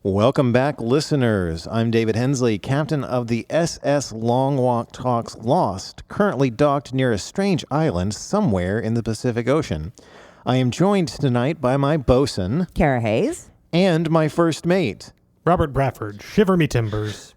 Welcome back, listeners. I'm David Hensley, captain of the SS Long Walk Talks Lost, currently docked near a strange island somewhere in the Pacific Ocean. I am joined tonight by my bosun, Cara Hayes, and my first mate, Robert Bradford. Shiver me timbers.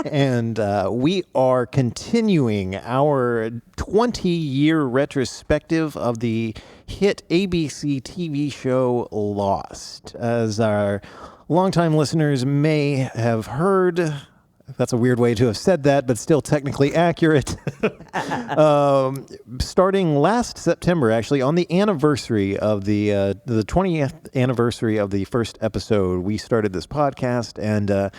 And we are continuing our 20-year retrospective of the hit ABC TV show Lost. As our longtime listeners may have heard, that's a weird way to have said that, but still technically accurate. Starting last September, actually, on the anniversary of the 20th anniversary of the first episode, we started this podcast, and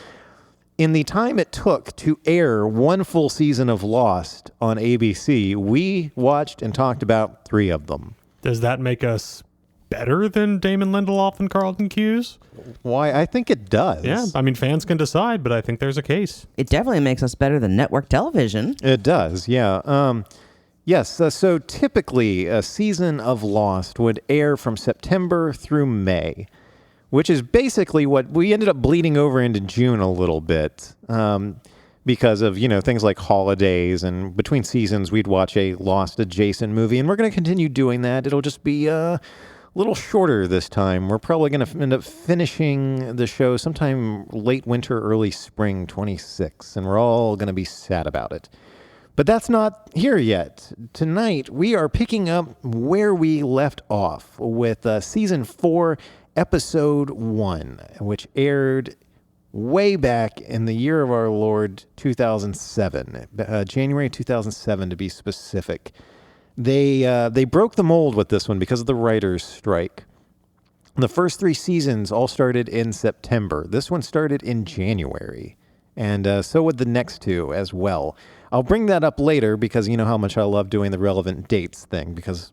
in the time it took to air one full season of Lost on ABC, we watched and talked about 3 of them. Does that make us better than Damon Lindelof and Carlton Cuse? Why, I think it does. Yeah, I mean, fans can decide, but I think there's a case. it definitely makes us better than network television. It does, yeah. Yes, so typically a season of Lost would air from September through May, which is basically what we ended up bleeding over into June a little bit because of, things like holidays, and between seasons we'd watch a Lost adjacent movie, and we're going to continue doing that. It'll just be a little shorter this time. We're probably going to end up finishing the show sometime late winter, early spring 26, and we're all going to be sad about it. But that's not here yet. Tonight, we are picking up where we left off with Season 4, Episode 1, which aired way back in the year of our Lord 2007, January 2007 to be specific. They broke the mold with this one because of the writers' strike. The first 3 seasons all started in September. This one started in January, and so would the next 2 as well. I'll bring that up later because you know how much I love doing the relevant dates thing because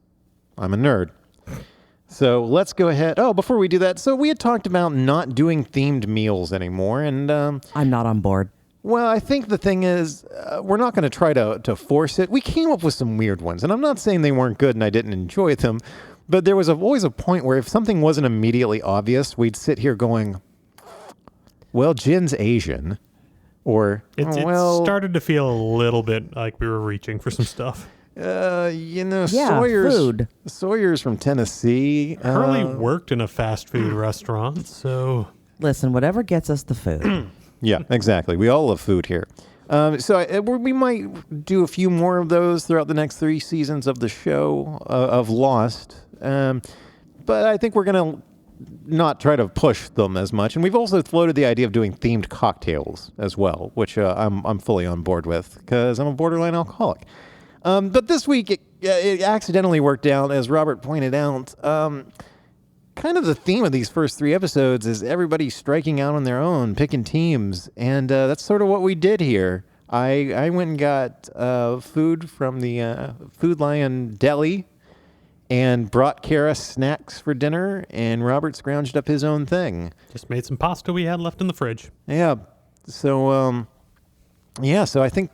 I'm a nerd. So let's go ahead. Oh, before we do that, so we had talked about not doing themed meals anymore, and I'm not on board. well, I think the thing is, we're not going to try to force it. We came up with some weird ones, and I'm not saying they weren't good and I didn't enjoy them, but there was always a point where if something wasn't immediately obvious, we'd sit here going, well, Jin's Asian, or, It started to feel a little bit like we were reaching for some stuff. Food. Sawyer's from Tennessee. Hurley worked in a fast food restaurant, so... Listen, whatever gets us the food. Yeah, exactly. We all love food here. We might do a few more of those throughout the next 3 seasons of the show, of Lost. But I think we're going to not try to push them as much. And we've also floated the idea of doing themed cocktails as well, which I'm fully on board with because I'm a borderline alcoholic. But this week, it accidentally worked out, as Robert pointed out. Kind of the theme of these first 3 episodes is everybody striking out on their own, picking teams, and that's sort of what we did here. I went and got food from the Food Lion Deli and brought Cara snacks for dinner, and Robert scrounged up his own thing. Just made some pasta we had left in the fridge. Yeah, so I think,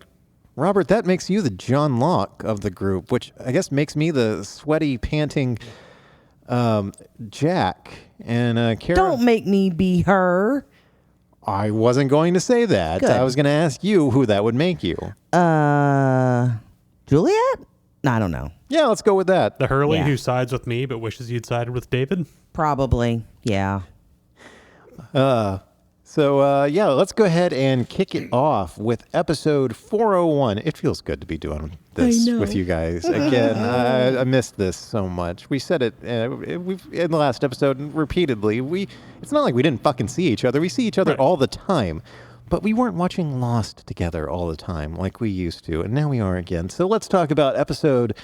Robert, that makes you the John Locke of the group, which I guess makes me the sweaty, panting Jack. And Cara, Don't make me be her. I wasn't going to say that. Good. I was going to ask you who that would make you. Juliet? I don't know. Yeah, let's go with that. The Hurley Yeah. who sides with me but wishes he'd sided with David. Probably. Yeah. So let's go ahead and kick it off with episode 401. It feels good to be doing this with you guys. Again, I missed this so much. We said it we've in the last episode repeatedly. It's not like we didn't fucking see each other. We see each other all the time. But we weren't watching Lost together all the time like we used to, and now we are again. So let's talk about episode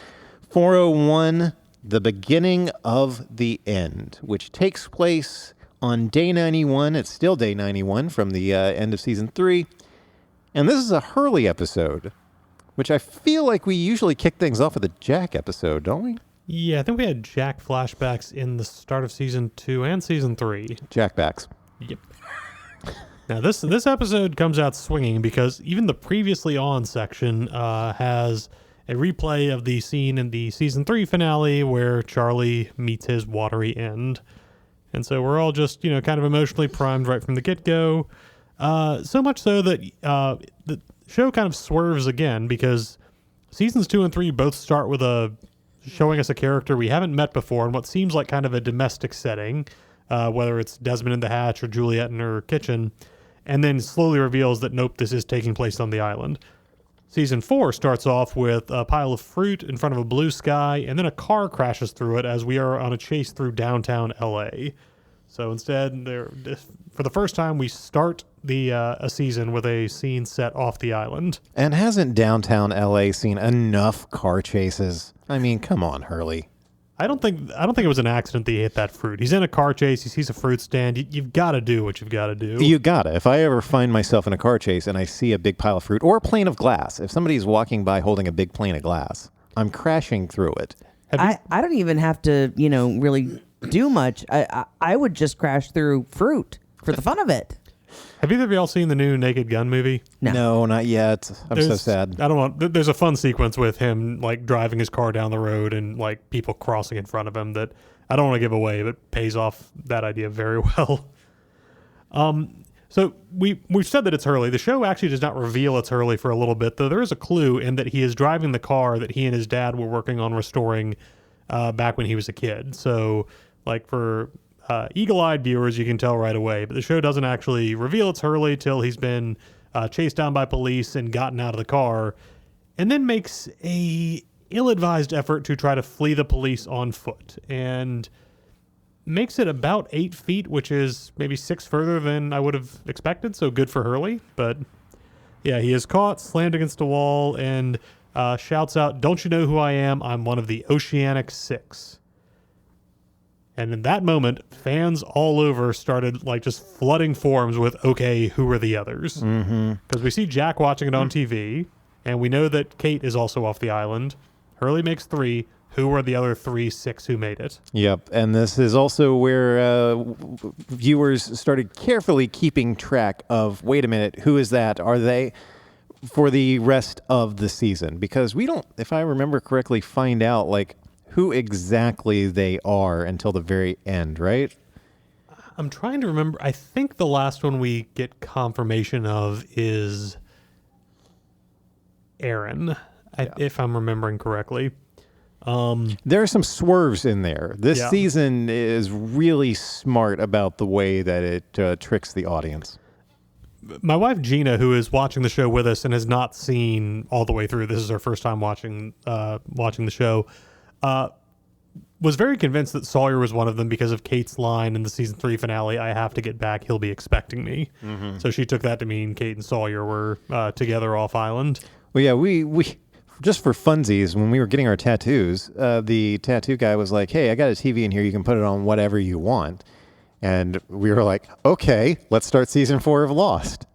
401, The Beginning of the End, which takes place on day 91. It's still day 91 from the end of season 3. And this is a Hurley episode, which I feel like we usually kick things off with a Jack episode, don't we? Yeah, I think we had Jack flashbacks in the start of season 2 and season 3. Jackbacks. Yep. Now, this episode comes out swinging because even the previously on section has a replay of the scene in the season 3 finale where Charlie meets his watery end. And so we're all just, kind of emotionally primed right from the get-go. So much so that the show kind of swerves again, because seasons 2 and 3 both start with showing us a character we haven't met before in what seems like kind of a domestic setting, whether it's Desmond in the Hatch or Juliet in her kitchen, and then slowly reveals that, nope, this is taking place on the island. Season 4 starts off with a pile of fruit in front of a blue sky, and then a car crashes through it as we are on a chase through downtown LA. So instead, for the first time, we start a season with a scene set off the island. And hasn't downtown LA seen enough car chases? I mean, come on, Hurley. I don't think it was an accident that he hit that fruit. He's in a car chase. He sees a fruit stand. You've got to do what you've got to do. You gotta. If I ever find myself in a car chase and I see a big pile of fruit or a plane of glass, if somebody's walking by holding a big plane of glass, I'm crashing through it. I don't even have to, really do much. I would just crash through fruit for the fun of it. Have either of y'all seen the new Naked Gun movie? No, not yet. I'm so sad. I don't want. There's a fun sequence with him like driving his car down the road and like people crossing in front of him that I don't want to give away, but pays off that idea very well. So we've said that it's Hurley. The show actually does not reveal it's Hurley for a little bit, though there is a clue in that he is driving the car that he and his dad were working on restoring back when he was a kid. So like for eagle-eyed viewers, you can tell right away, but the show doesn't actually reveal it's Hurley till he's been chased down by police and gotten out of the car, and then makes a ill-advised effort to try to flee the police on foot, and makes it about 8 feet, which is maybe 6 further than I would have expected, so good for Hurley. But yeah, he is caught, slammed against a wall, and shouts out, "Don't you know who I am? I'm one of the Oceanic Six." And in that moment, fans all over started like just flooding forums with, okay, who are the others? Because we see Jack watching it on TV, and we know that Kate is also off the island. Hurley makes 3. Who are the other 6 who made it? Yep, and this is also where viewers started carefully keeping track of, wait a minute, who is that? Are they for the rest of the season? Because we don't, if I remember correctly, find out like who exactly they are until the very end, right? I'm trying to remember. I think the last one we get confirmation of is Aaron, if I'm remembering correctly. There are some swerves in there. This season is really smart about the way that it tricks the audience. My wife Gina, who is watching the show with us and has not seen all the way through, this is her first time watching the show, was very convinced that Sawyer was one of them because of Kate's line in the season 3 finale, "I have to get back, he'll be expecting me." So she took that to mean Kate and Sawyer were together off island. Well, yeah, we just for funsies, when we were getting our tattoos, the tattoo guy was like, "Hey, I got a TV in here. You can put it on whatever you want." And we were like, "Okay, let's start season 4 of Lost,"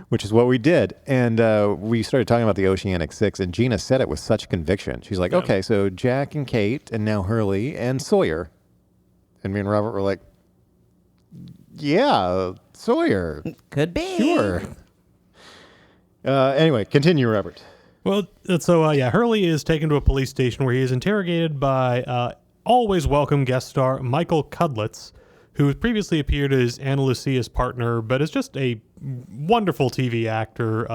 which is what we did. And we started talking about the Oceanic Six, and Gina said it with such conviction. She's like, "Okay, so Jack and Kate, and now Hurley and Sawyer." And me and Robert were like, "Yeah, Sawyer. Could be. Sure." Anyway, continue, Robert. Well, so Hurley is taken to a police station where he is interrogated by always welcome guest star Michael Cudlitz, who previously appeared as Ana Lucia's partner, but is just a wonderful TV actor,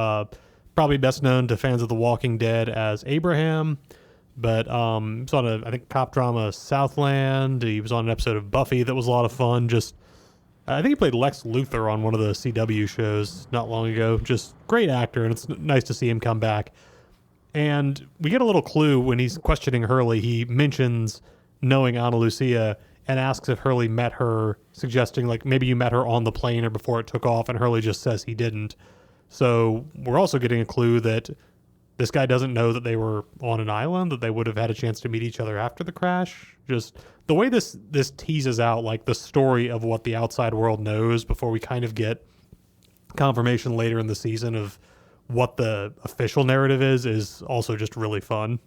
probably best known to fans of The Walking Dead as Abraham, but he was on I think cop drama Southland. He was on an episode of Buffy that was a lot of fun. I think he played Lex Luthor on one of the CW shows not long ago. Just great actor, and it's nice to see him come back. And we get a little clue when he's questioning Hurley. He mentions knowing Ana Lucia and asks if Hurley met her, suggesting like maybe you met her on the plane or before it took off, and Hurley just says he didn't. So we're also getting a clue that this guy doesn't know that they were on an island, that they would have had a chance to meet each other after the crash. Just the way this teases out like the story of what the outside world knows before we kind of get confirmation later in the season of what the official narrative is also just really fun.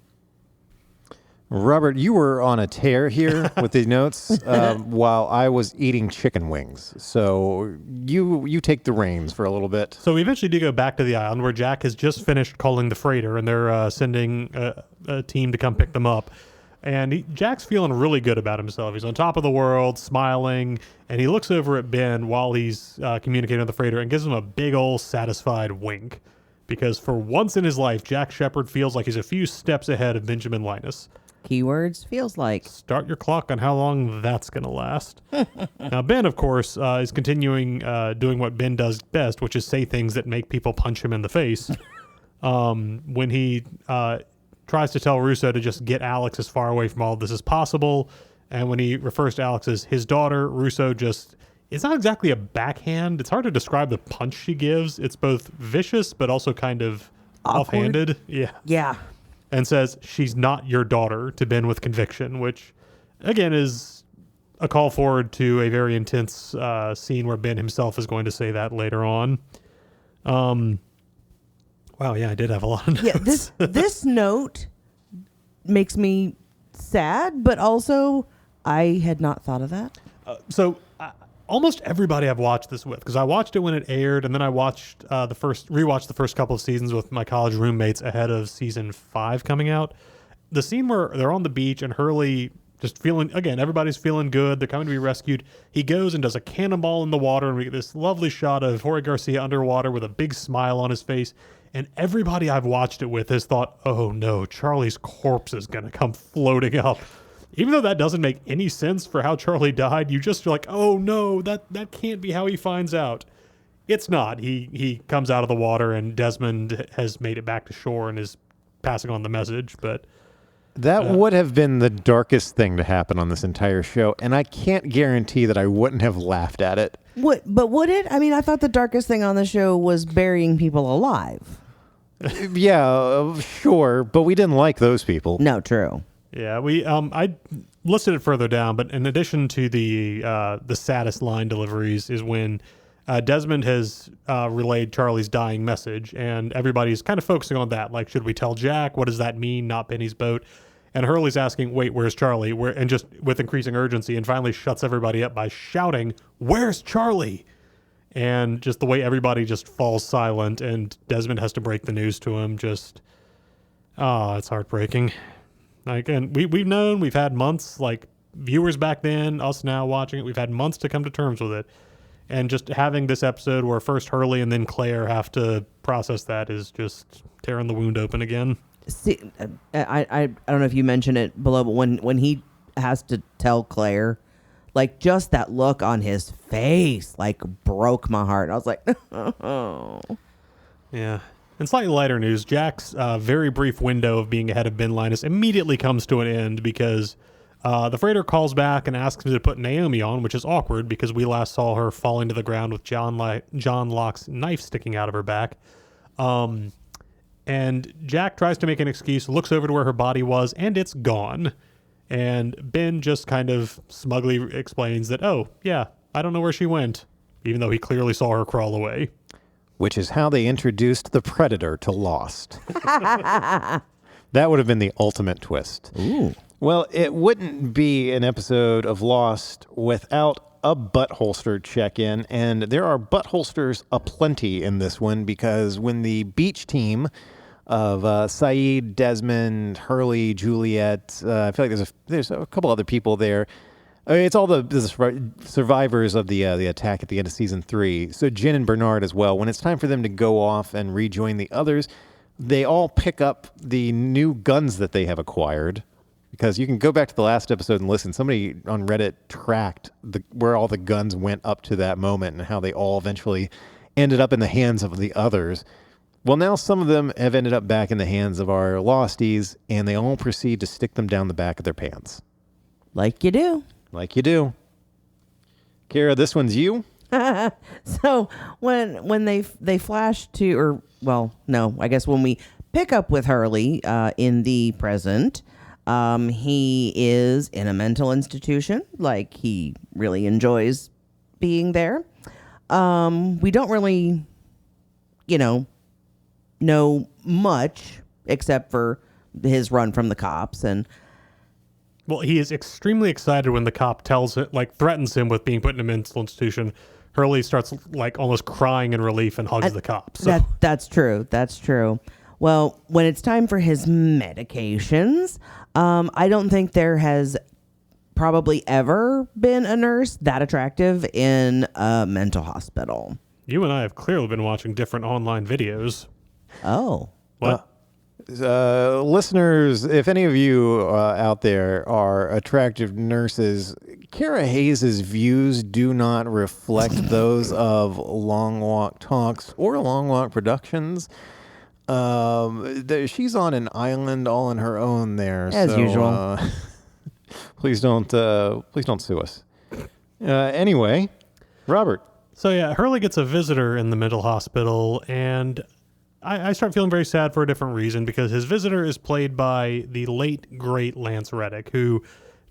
Robert, you were on a tear here with these notes while I was eating chicken wings. So you take the reins for a little bit. So we eventually do go back to the island where Jack has just finished calling the freighter, and they're sending a team to come pick them up. And Jack's feeling really good about himself. He's on top of the world, smiling, and he looks over at Ben while he's communicating with the freighter and gives him a big old satisfied wink. Because for once in his life, Jack Shepherd feels like he's a few steps ahead of Benjamin Linus. Keywords feels like. Start your clock on how long that's going to last. Now, Ben, of course, is continuing doing what Ben does best, which is say things that make people punch him in the face. When he tries to tell Russo to just get Alex as far away from all of this as possible, and when he refers to Alex as his daughter, Russo just... It's not exactly a backhand. It's hard to describe the punch she gives. It's both vicious, but also kind of offhanded. Yeah. Yeah. And says, she's not your daughter, to Ben with conviction, which, again, is a call forward to a very intense scene where Ben himself is going to say that later on. Wow, yeah, I did have a lot of notes. Yeah, this note makes me sad, but also I had not thought of that. Almost everybody I've watched this with, because I watched it when it aired, and then I watched rewatched the first couple of seasons with my college roommates ahead of season 5 coming out. The scene where they're on the beach and Hurley just feeling, again, everybody's feeling good. They're coming to be rescued. He goes and does a cannonball in the water, and we get this lovely shot of Jorge Garcia underwater with a big smile on his face. And everybody I've watched it with has thought, oh no, Charlie's corpse is going to come floating up. Even though that doesn't make any sense for how Charlie died, you just feel like, oh no, that can't be how he finds out. It's not. He comes out of the water and Desmond has made it back to shore and is passing on the message. But that would have been the darkest thing to happen on this entire show, and I can't guarantee that I wouldn't have laughed at it. But would it? I mean, I thought the darkest thing on the show was burying people alive. Yeah, sure, but we didn't like those people. No, true. Yeah, I listed it further down, but in addition to the saddest line deliveries is when Desmond has relayed Charlie's dying message, and everybody's kind of focusing on that. Like, should we tell Jack? What does that mean? Not Penny's boat. And Hurley's asking, wait, where's Charlie? And just with increasing urgency, and finally shuts everybody up by shouting, where's Charlie? And just the way everybody just falls silent, and Desmond has to break the news to him. Just, it's heartbreaking. Like, and we've known, we've had months, like viewers back then, us now watching it, we've had months to come to terms with it. And just having this episode where first Hurley and then Claire have to process that is just tearing the wound open again. See, I don't know if you mentioned it below, but when he has to tell Claire, like, just that look on his face, like, broke my heart. I was like, oh. Yeah. In slightly lighter news, Jack's very brief window of being ahead of Ben Linus immediately comes to an end because the freighter calls back and asks him to put Naomi on, which is awkward because we last saw her falling to the ground with John Locke's knife sticking out of her back. And Jack tries to make an excuse, looks over to where her body was, and it's gone. And Ben just kind of smugly explains that, oh, yeah, I don't know where she went, even though he clearly saw her crawl away. Which is how they introduced the Predator to Lost. That would have been the ultimate twist. Ooh. Well, it wouldn't be an episode of Lost without a butt holster check-in, and there are butt holsters aplenty in this one because when the beach team of Saeed, Desmond, Hurley, Juliet, I feel like there's a couple other people there. I mean, it's all the survivors of the attack at the end of season 3. So Jen and Bernard as well. When it's time for them to go off and rejoin the others, they all pick up the new guns that they have acquired. Because you can go back to the last episode and listen. Somebody on Reddit tracked where all the guns went up to that moment and how they all eventually ended up in the hands of the others. Well, now some of them have ended up back in the hands of our Losties, and they all proceed to stick them down the back of their pants. Like you do. Like you do. Cara, this one's you? So when they flash to, or, well, no, I guess when we pick up with Hurley in the present, he is in a mental institution. Like, he really enjoys being there. We don't really, know much except for his run from the cops. And well, he is extremely excited when the cop threatens him with being put in a mental institution. Hurley starts almost crying in relief and hugs the cop. So. That's true. That's true. Well, when it's time for his medications, I don't think there has probably ever been a nurse that attractive in a mental hospital. You and I have clearly been watching different online videos. Oh. What? Listeners, if any of you out there are attractive nurses, Cara Hayes' views do not reflect those of Long Walk Talks or Long Walk Productions. She's on an island all on her own there. As usual. Please don't sue us. Anyway, Robert. So yeah, Hurley gets a visitor in the mental hospital, and I start feeling very sad for a different reason, because his visitor is played by the late, great Lance Reddick, who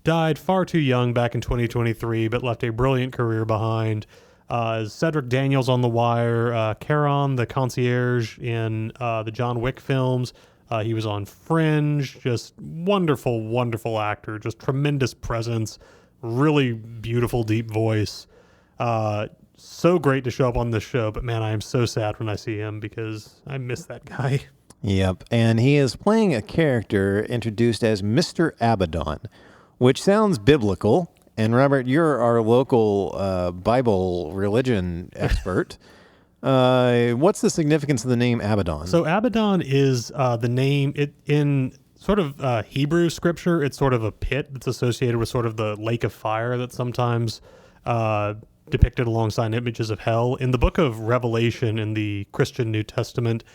died far too young back in 2023, but left a brilliant career behind. Cedric Daniels on The Wire, Charon, the concierge in the John Wick films. He was on Fringe. Just wonderful, wonderful actor. Just tremendous presence. Really beautiful, deep voice. So great to show up on this show, but man, I am so sad when I see him because I miss that guy. Yep, and he is playing a character introduced as Mr. Abaddon, which sounds biblical. And Robert, you're our local Bible religion expert. What's the significance of the name Abaddon? So Abaddon is the name in sort of Hebrew scripture. It's sort of a pit that's associated with sort of the lake of fire that's sometimes depicted alongside images of hell. In the book of Revelation in the Christian New Testament,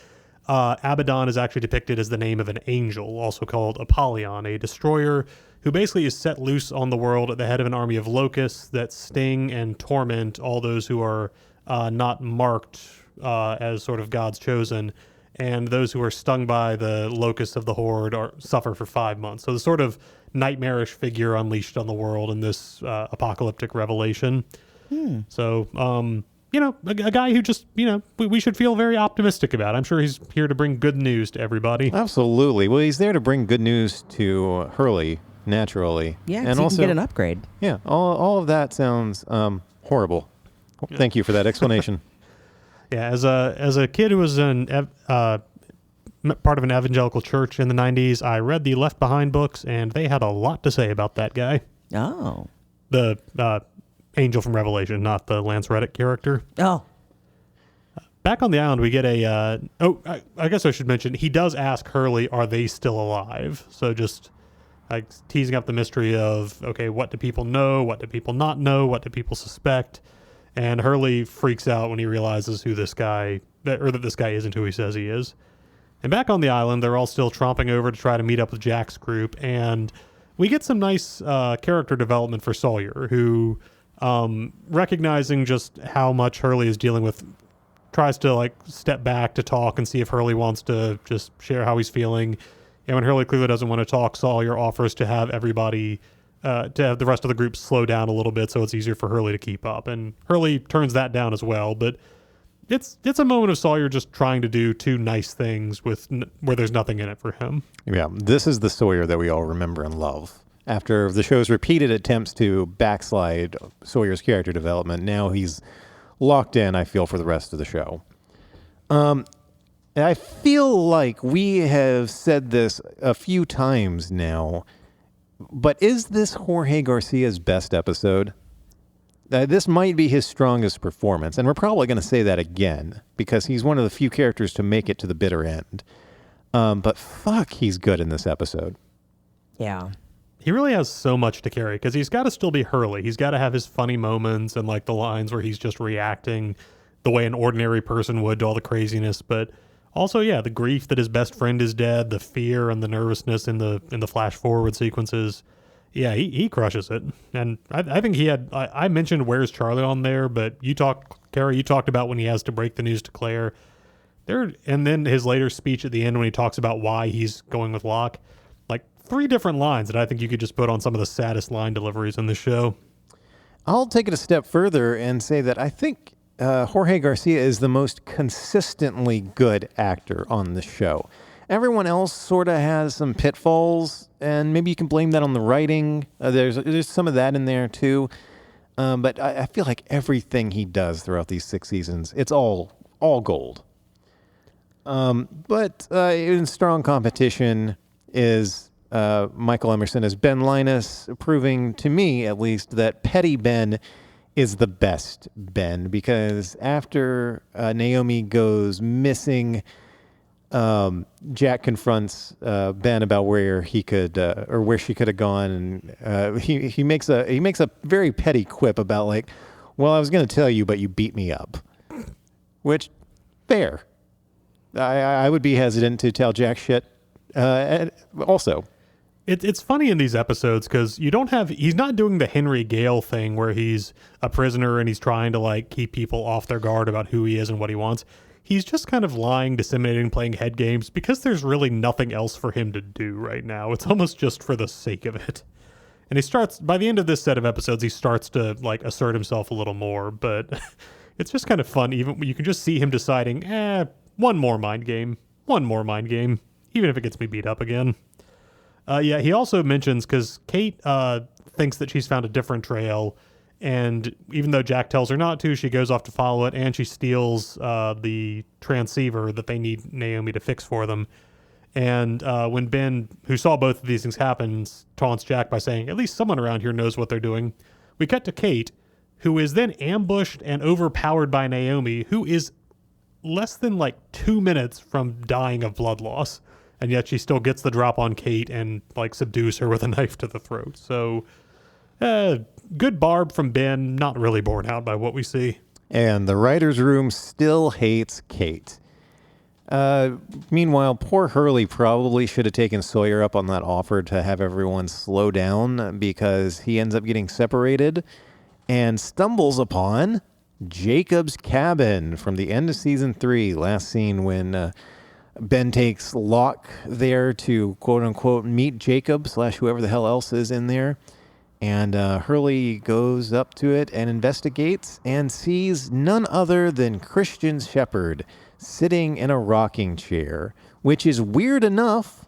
Abaddon is actually depicted as the name of an angel, also called Apollyon, a destroyer who basically is set loose on the world at the head of an army of locusts that sting and torment all those who are not marked as sort of God's chosen, and those who are stung by the locusts of the horde suffer for 5 months. So the sort of nightmarish figure unleashed on the world in this apocalyptic revelation. So, a guy who just, we should feel very optimistic about. I'm sure he's here to bring good news to everybody. Absolutely. Well, he's there to bring good news to Hurley, naturally. Yeah, and you also can get an upgrade. Yeah, all of that sounds horrible. Yeah. Thank you for that explanation. Yeah, as a kid who was part of an evangelical church in the 90s, I read the Left Behind books, and they had a lot to say about that guy. Oh. The angel from Revelation, not the Lance Reddick character. Oh. Back on the island, we get I guess I should mention, he does ask Hurley, are they still alive? So just like teasing up the mystery of, okay, what do people know? What do people not know? What do people suspect? And Hurley freaks out when he realizes that this guy isn't who he says he is. And back on the island, they're all still tromping over to try to meet up with Jack's group. And we get some nice character development for Sawyer, who, recognizing just how much Hurley is dealing with, tries to step back to talk and see if Hurley wants to just share how he's feeling. And when Hurley clearly doesn't want to talk, Sawyer offers to have everybody, to have the rest of the group slow down a little bit so it's easier for Hurley to keep up. And Hurley turns that down as well. But it's a moment of Sawyer just trying to do two nice things where there's nothing in it for him. Yeah, this is the Sawyer that we all remember and love. After the show's repeated attempts to backslide Sawyer's character development, now he's locked in, I feel, for the rest of the show. I feel like we have said this a few times now, but is this Jorge Garcia's best episode? This might be his strongest performance, and we're probably going to say that again, because he's one of the few characters to make it to the bitter end. But fuck, he's good in this episode. Yeah. He really has so much to carry, because he's got to still be Hurley. He's got to have his funny moments and the lines where he's just reacting the way an ordinary person would to all the craziness. But also, yeah, the grief that his best friend is dead, the fear and the nervousness in the flash forward sequences. Yeah, he crushes it. And I think he had, I mentioned Where's Charlie on there, but Cara, you talked about when he has to break the news to Claire. And then his later speech at the end when he talks about why he's going with Locke. 3 different lines that I think you could just put on some of the saddest line deliveries in the show. I'll take it a step further and say that I think Jorge Garcia is the most consistently good actor on the show. Everyone else sort of has some pitfalls, and maybe you can blame that on the writing. There's some of that in there too. But I feel like everything he does throughout these 6 seasons, it's all gold. But in strong competition is Michael Emerson as Ben Linus, proving to me, at least, that Petty Ben is the best Ben, because after Naomi goes missing, Jack confronts Ben about where he could or where she could have gone, and he makes a very petty quip about like, well, I was going to tell you, but you beat me up, which fair. I would be hesitant to tell Jack shit. Also, It's funny in these episodes because he's not doing the Henry Gale thing where he's a prisoner and he's trying to like keep people off their guard about who he is and what he wants. He's just kind of lying, disseminating, playing head games because there's really nothing else for him to do right now. It's almost just for the sake of it. And by the end of this set of episodes, he starts to like assert himself a little more, but it's just kind of fun. Even you can just see him deciding, one more mind game, even if it gets me beat up again. He also mentions, because Kate thinks that she's found a different trail, and even though Jack tells her not to, she goes off to follow it, and she steals the transceiver that they need Naomi to fix for them. And when Ben, who saw both of these things happen, taunts Jack by saying, at least someone around here knows what they're doing, we cut to Kate, who is then ambushed and overpowered by Naomi, who is less than like 2 minutes from dying of blood loss. And yet she still gets the drop on Kate and like subdues her with a knife to the throat. So good barb from Ben, not really borne out by what we see. And the writer's room still hates Kate. Meanwhile, poor Hurley probably should have taken Sawyer up on that offer to have everyone slow down, because he ends up getting separated and stumbles upon Jacob's cabin from the end of season 3, last scene when Ben takes Locke there to quote unquote meet Jacob / whoever the hell else is in there. And Hurley goes up to it and investigates and sees none other than Christian Shepherd sitting in a rocking chair, which is weird enough.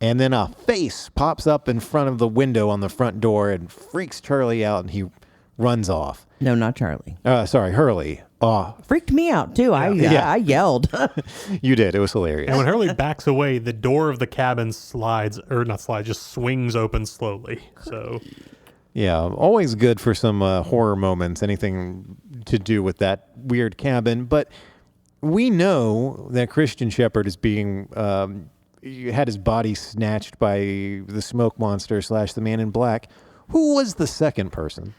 And then a face pops up in front of the window on the front door and freaks Charlie out, and he runs off. No, not Charlie. Sorry, Hurley. Oh, Freaked me out, too. I yelled. You did. It was hilarious. And when Hurley backs away, the door of the cabin just swings open slowly. So, yeah, always good for some horror moments, anything to do with that weird cabin. But we know that Christian Shepherd is being, had his body snatched by the smoke monster / the man in black. Who was the second person?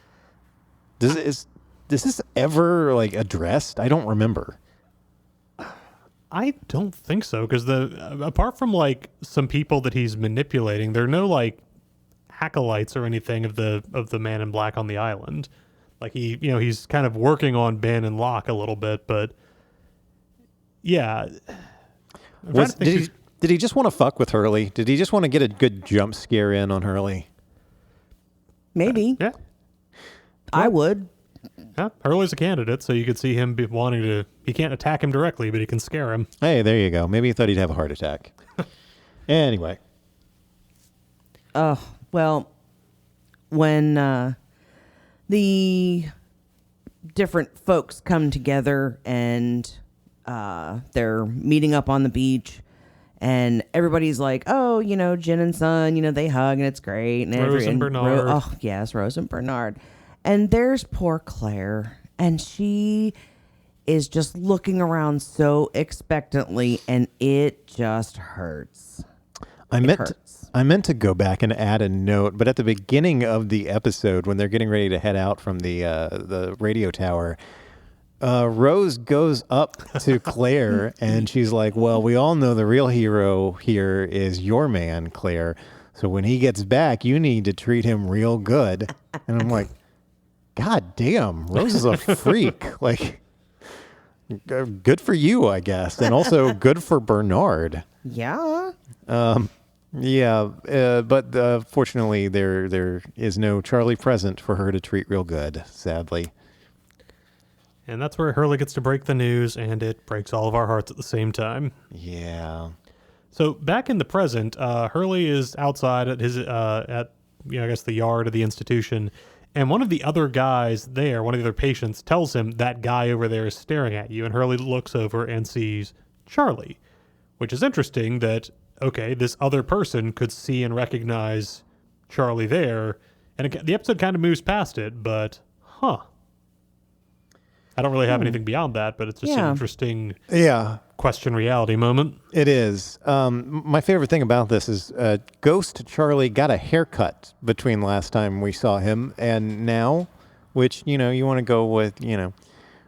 Does this ever like addressed? I don't remember. I don't think so, because apart from like some people that he's manipulating, there are no like acolytes or anything of the man in black on the island. Like he's kind of working on Ben and Locke a little bit, but yeah. Did he just want to fuck with Hurley? Did he just want to get a good jump scare in on Hurley? Maybe. Yeah. I would. Yeah, Hurley's a candidate, so you could see him wanting to. He can't attack him directly, but he can scare him. Hey, there you go. Maybe he thought he'd have a heart attack. Anyway. Well, when the different folks come together and they're meeting up on the beach, and everybody's like, oh, Jen and Son, they hug and it's great. And Rose and Bernard. Yes, Rose and Bernard. And there's poor Claire, and she is just looking around so expectantly, and it just hurts. I meant to go back and add a note, but at the beginning of the episode, when they're getting ready to head out from the radio tower, Rose goes up to Claire, and she's like, well, we all know the real hero here is your man, Claire. So when he gets back, you need to treat him real good. And I'm like, God damn, Rose is a freak. Like, good for you, I guess. And also good for Bernard. Yeah. But fortunately, there is no Charlie present for her to treat real good, sadly. And that's where Hurley gets to break the news, and it breaks all of our hearts at the same time. Yeah. So back in the present, Hurley is outside at his I guess the yard of the institution, and one of the other guys there, one of the other patients, tells him that guy over there is staring at you, and Hurley looks over and sees Charlie, which is interesting that, okay, this other person could see and recognize Charlie there, and the episode kind of moves past it, but, I don't really have anything beyond that, but it's just an interesting question reality moment. It is. My favorite thing about this is Ghost Charlie got a haircut between last time we saw him and now, which, you want to go with,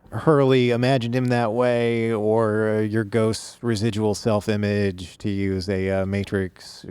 Hurley imagined him that way, or your ghost's residual self-image, to use a Matrix,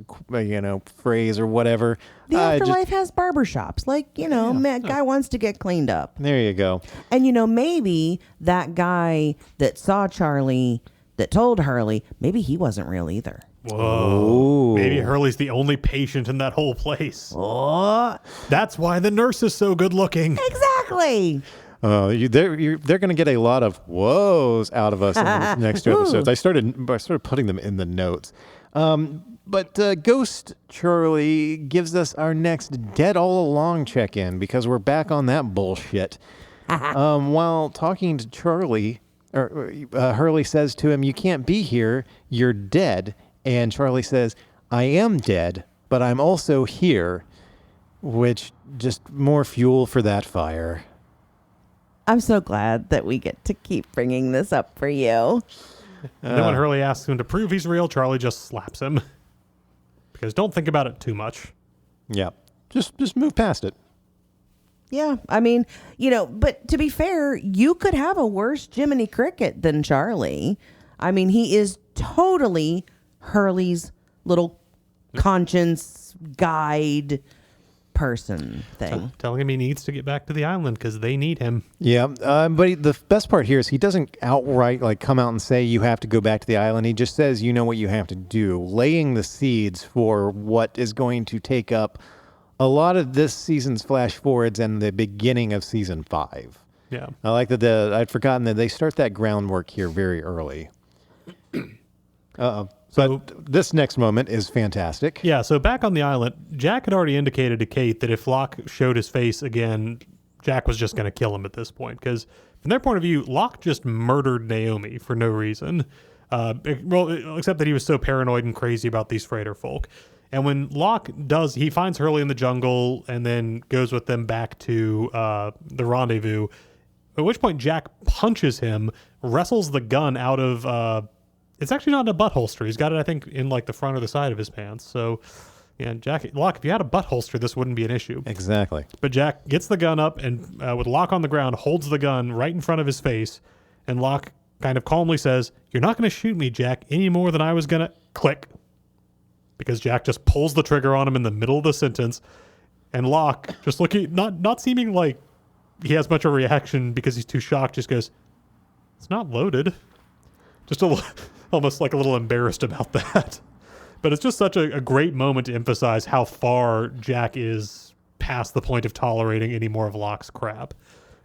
phrase or whatever. The afterlife has barbershops. Like, guy wants to get cleaned up. There you go. And, maybe that guy that saw Charlie, that told Hurley, maybe he wasn't real either. Whoa. Ooh. Maybe Hurley's the only patient in that whole place. Oh. That's why the nurse is so good looking. Exactly. They're going to get a lot of whoas out of us in the next two episodes. I started putting them in the notes. But Ghost Charlie gives us our next dead all along check-in because we're back on that bullshit. While talking to Charlie, Hurley says to him, "You can't be here. You're dead." And Charlie says, "I am dead, but I'm also here," which just more fuel for that fire. I'm so glad that we get to keep bringing this up for you. And then when Hurley asks him to prove he's real, Charlie just slaps him. Because don't think about it too much. Yeah. Just move past it. Yeah. I mean, but to be fair, you could have a worse Jiminy Cricket than Charlie. I mean, he is totally Hurley's little conscience guide person thing. Telling him he needs to get back to the island because they need him. Yeah, but the best part here is he doesn't outright come out and say you have to go back to the island. He just says you know what you have to do, laying the seeds for what is going to take up a lot of this season's flash forwards and the beginning of season 5. Yeah, I like that I'd forgotten that they start that groundwork here very early. But this next moment is fantastic. Yeah, so back on the island, Jack had already indicated to Kate that if Locke showed his face again, Jack was just going to kill him at this point. Because from their point of view, Locke just murdered Naomi for no reason. Except that he was so paranoid and crazy about these freighter folk. And when Locke he finds Hurley in the jungle and then goes with them back to the rendezvous, at which point Jack punches him, wrestles the gun out of... it's actually not in a butt holster. He's got it, I think, in the front or the side of his pants. So, yeah, Locke, if you had a butt holster, this wouldn't be an issue. Exactly. But Jack gets the gun up and with Locke on the ground, holds the gun right in front of his face. And Locke kind of calmly says, "You're not going to shoot me, Jack, any more than I was going to..." Click. Because Jack just pulls the trigger on him in the middle of the sentence. And Locke, just looking, not seeming like he has much of a reaction because he's too shocked, just goes, "It's not loaded." Just almost a little embarrassed about that. But it's just such a great moment to emphasize how far Jack is past the point of tolerating any more of Locke's crap.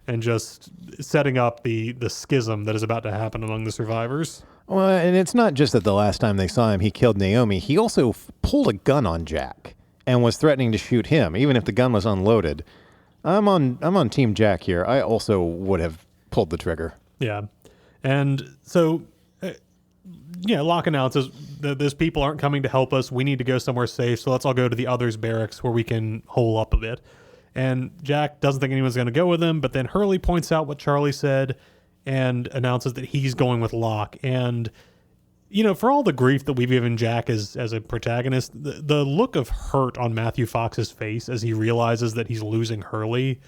And just setting up the schism that is about to happen among the survivors. Well, and it's not just that the last time they saw him, he killed Naomi. He also pulled a gun on Jack and was threatening to shoot him, even if the gun was unloaded. I'm on Team Jack here. I also would have pulled the trigger. Yeah. And so... Locke announces that those people aren't coming to help us. We need to go somewhere safe, so let's all go to the others' barracks where we can hole up a bit. And Jack doesn't think anyone's going to go with him, but then Hurley points out what Charlie said and announces that he's going with Locke. And, for all the grief that we've given Jack as a protagonist, the look of hurt on Matthew Fox's face as he realizes that he's losing Hurley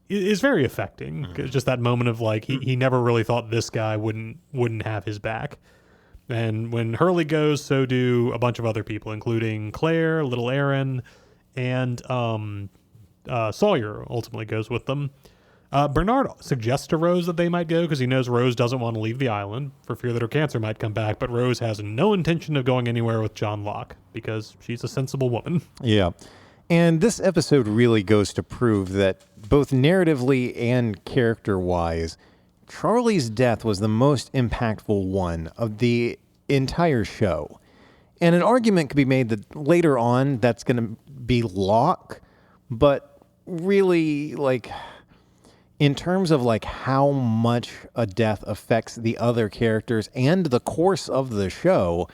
is very affecting. It's just that moment of he never really thought this guy wouldn't have his back. And when Hurley goes, so do a bunch of other people, including Claire, little Aaron, and Sawyer ultimately goes with them. Bernard suggests to Rose that they might go because he knows Rose doesn't want to leave the island for fear that her cancer might come back, but Rose has no intention of going anywhere with John Locke because she's a sensible woman. Yeah. And this episode really goes to prove that both narratively and character-wise, Charlie's death was the most impactful one of the entire show. And an argument could be made that later on that's going to be Locke, but really, in terms of like how much a death affects the other characters and the course of the show,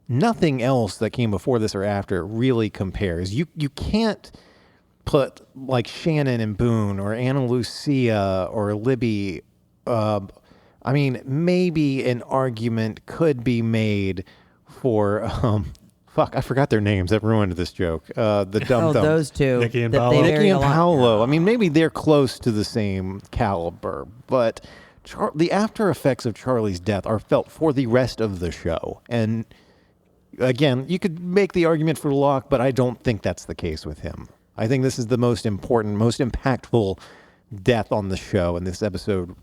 nothing else that came before this or after really compares. You can't put like Shannon and Boone or Anna Lucia or Libby. I mean, maybe an argument could be made for fuck, I forgot their names. That ruined this joke. The Dum Dums. Those two. Nikki and That Paolo. they Nikki varied and a lot. Paolo. I mean, maybe they're close to the same caliber, but the after effects of Charlie's death are felt for the rest of the show. And again, you could make the argument for Locke, but I don't think that's the case with him. I think this is the most important, most impactful death on the show, and this episode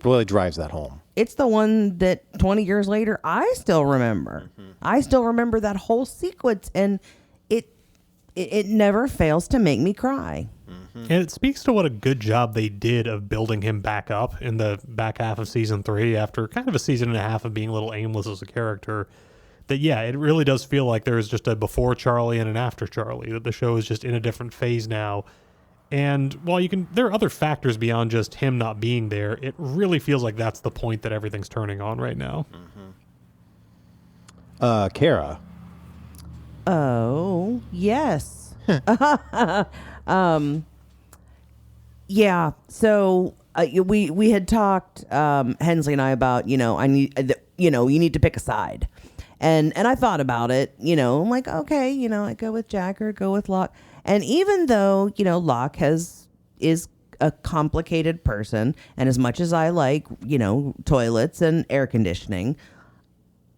really drives that home. It's the one that 20 years later I still remember. I still remember that whole sequence, and it never fails to make me cry. And it speaks to what a good job they did of building him back up in the back half of season 3 after kind of a season and a half of being a little aimless as a character. That, yeah, it really does feel like there is just a before Charlie and an after Charlie, that the show is just in a different phase now. And while there are other factors beyond just him not being there, it really feels like that's the point that everything's turning on right now. Cara. Oh, yes. Yeah. So we had talked, Hensley and I, about, you need to pick a side. And I thought about it, I'm like, okay, I go with Jack or go with Locke. And even though, Locke is a complicated person, and as much as I like, toilets and air conditioning,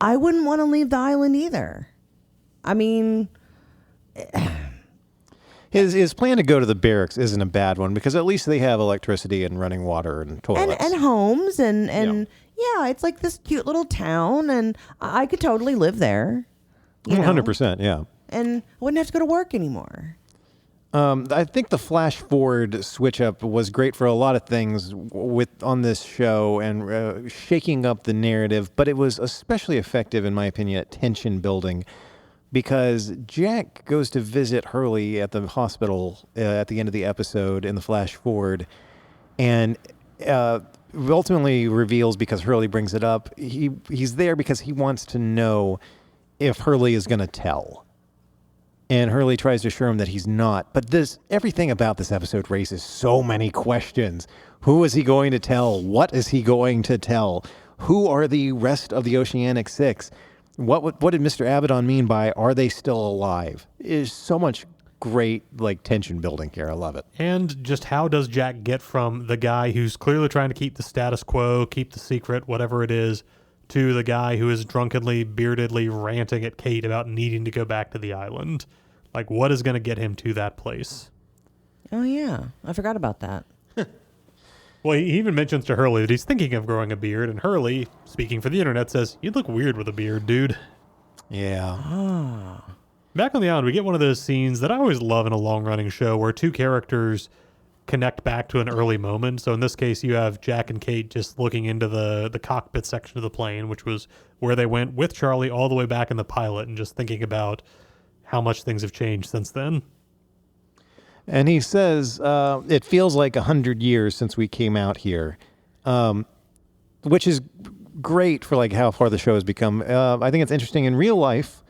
I wouldn't want to leave the island either. I mean, His plan to go to the barracks isn't a bad one, because at least they have electricity and running water and toilets. and homes and yeah, it's like this cute little town, and I could totally live there. 100%, yeah. And I wouldn't have to go to work anymore. I think the flash forward switch up was great for a lot of things on this show and shaking up the narrative, but it was especially effective, in my opinion, at tension building, because Jack goes to visit Hurley at the hospital at the end of the episode in the flash forward, and ultimately reveals, because Hurley brings it up, he's there because he wants to know if Hurley is going to tell. And Hurley tries to assure him that he's not. But everything about this episode raises so many questions. Who is he going to tell? What is he going to tell? Who are the rest of the Oceanic Six? What did Mr. Abaddon mean by, are they still alive? There's so much great tension building here. I love it. And just how does Jack get from the guy who's clearly trying to keep the status quo, keep the secret, whatever it is, to the guy who is drunkenly, beardedly ranting at Kate about needing to go back to the island? Like, what is going to get him to that place? Oh, yeah. I forgot about that. Well, he even mentions to Hurley that he's thinking of growing a beard, and Hurley, speaking for the internet, says, "You'd look weird with a beard, dude." Yeah. Back on the island, we get one of those scenes that I always love in a long-running show where two characters connect back to an early moment. So in this case, you have Jack and Kate just looking into the cockpit section of the plane, which was where they went with Charlie all the way back in the pilot, and just thinking about how much things have changed since then. And he says, it feels like 100 years since we came out here, which is great for how far the show has become. I think it's interesting. In real life,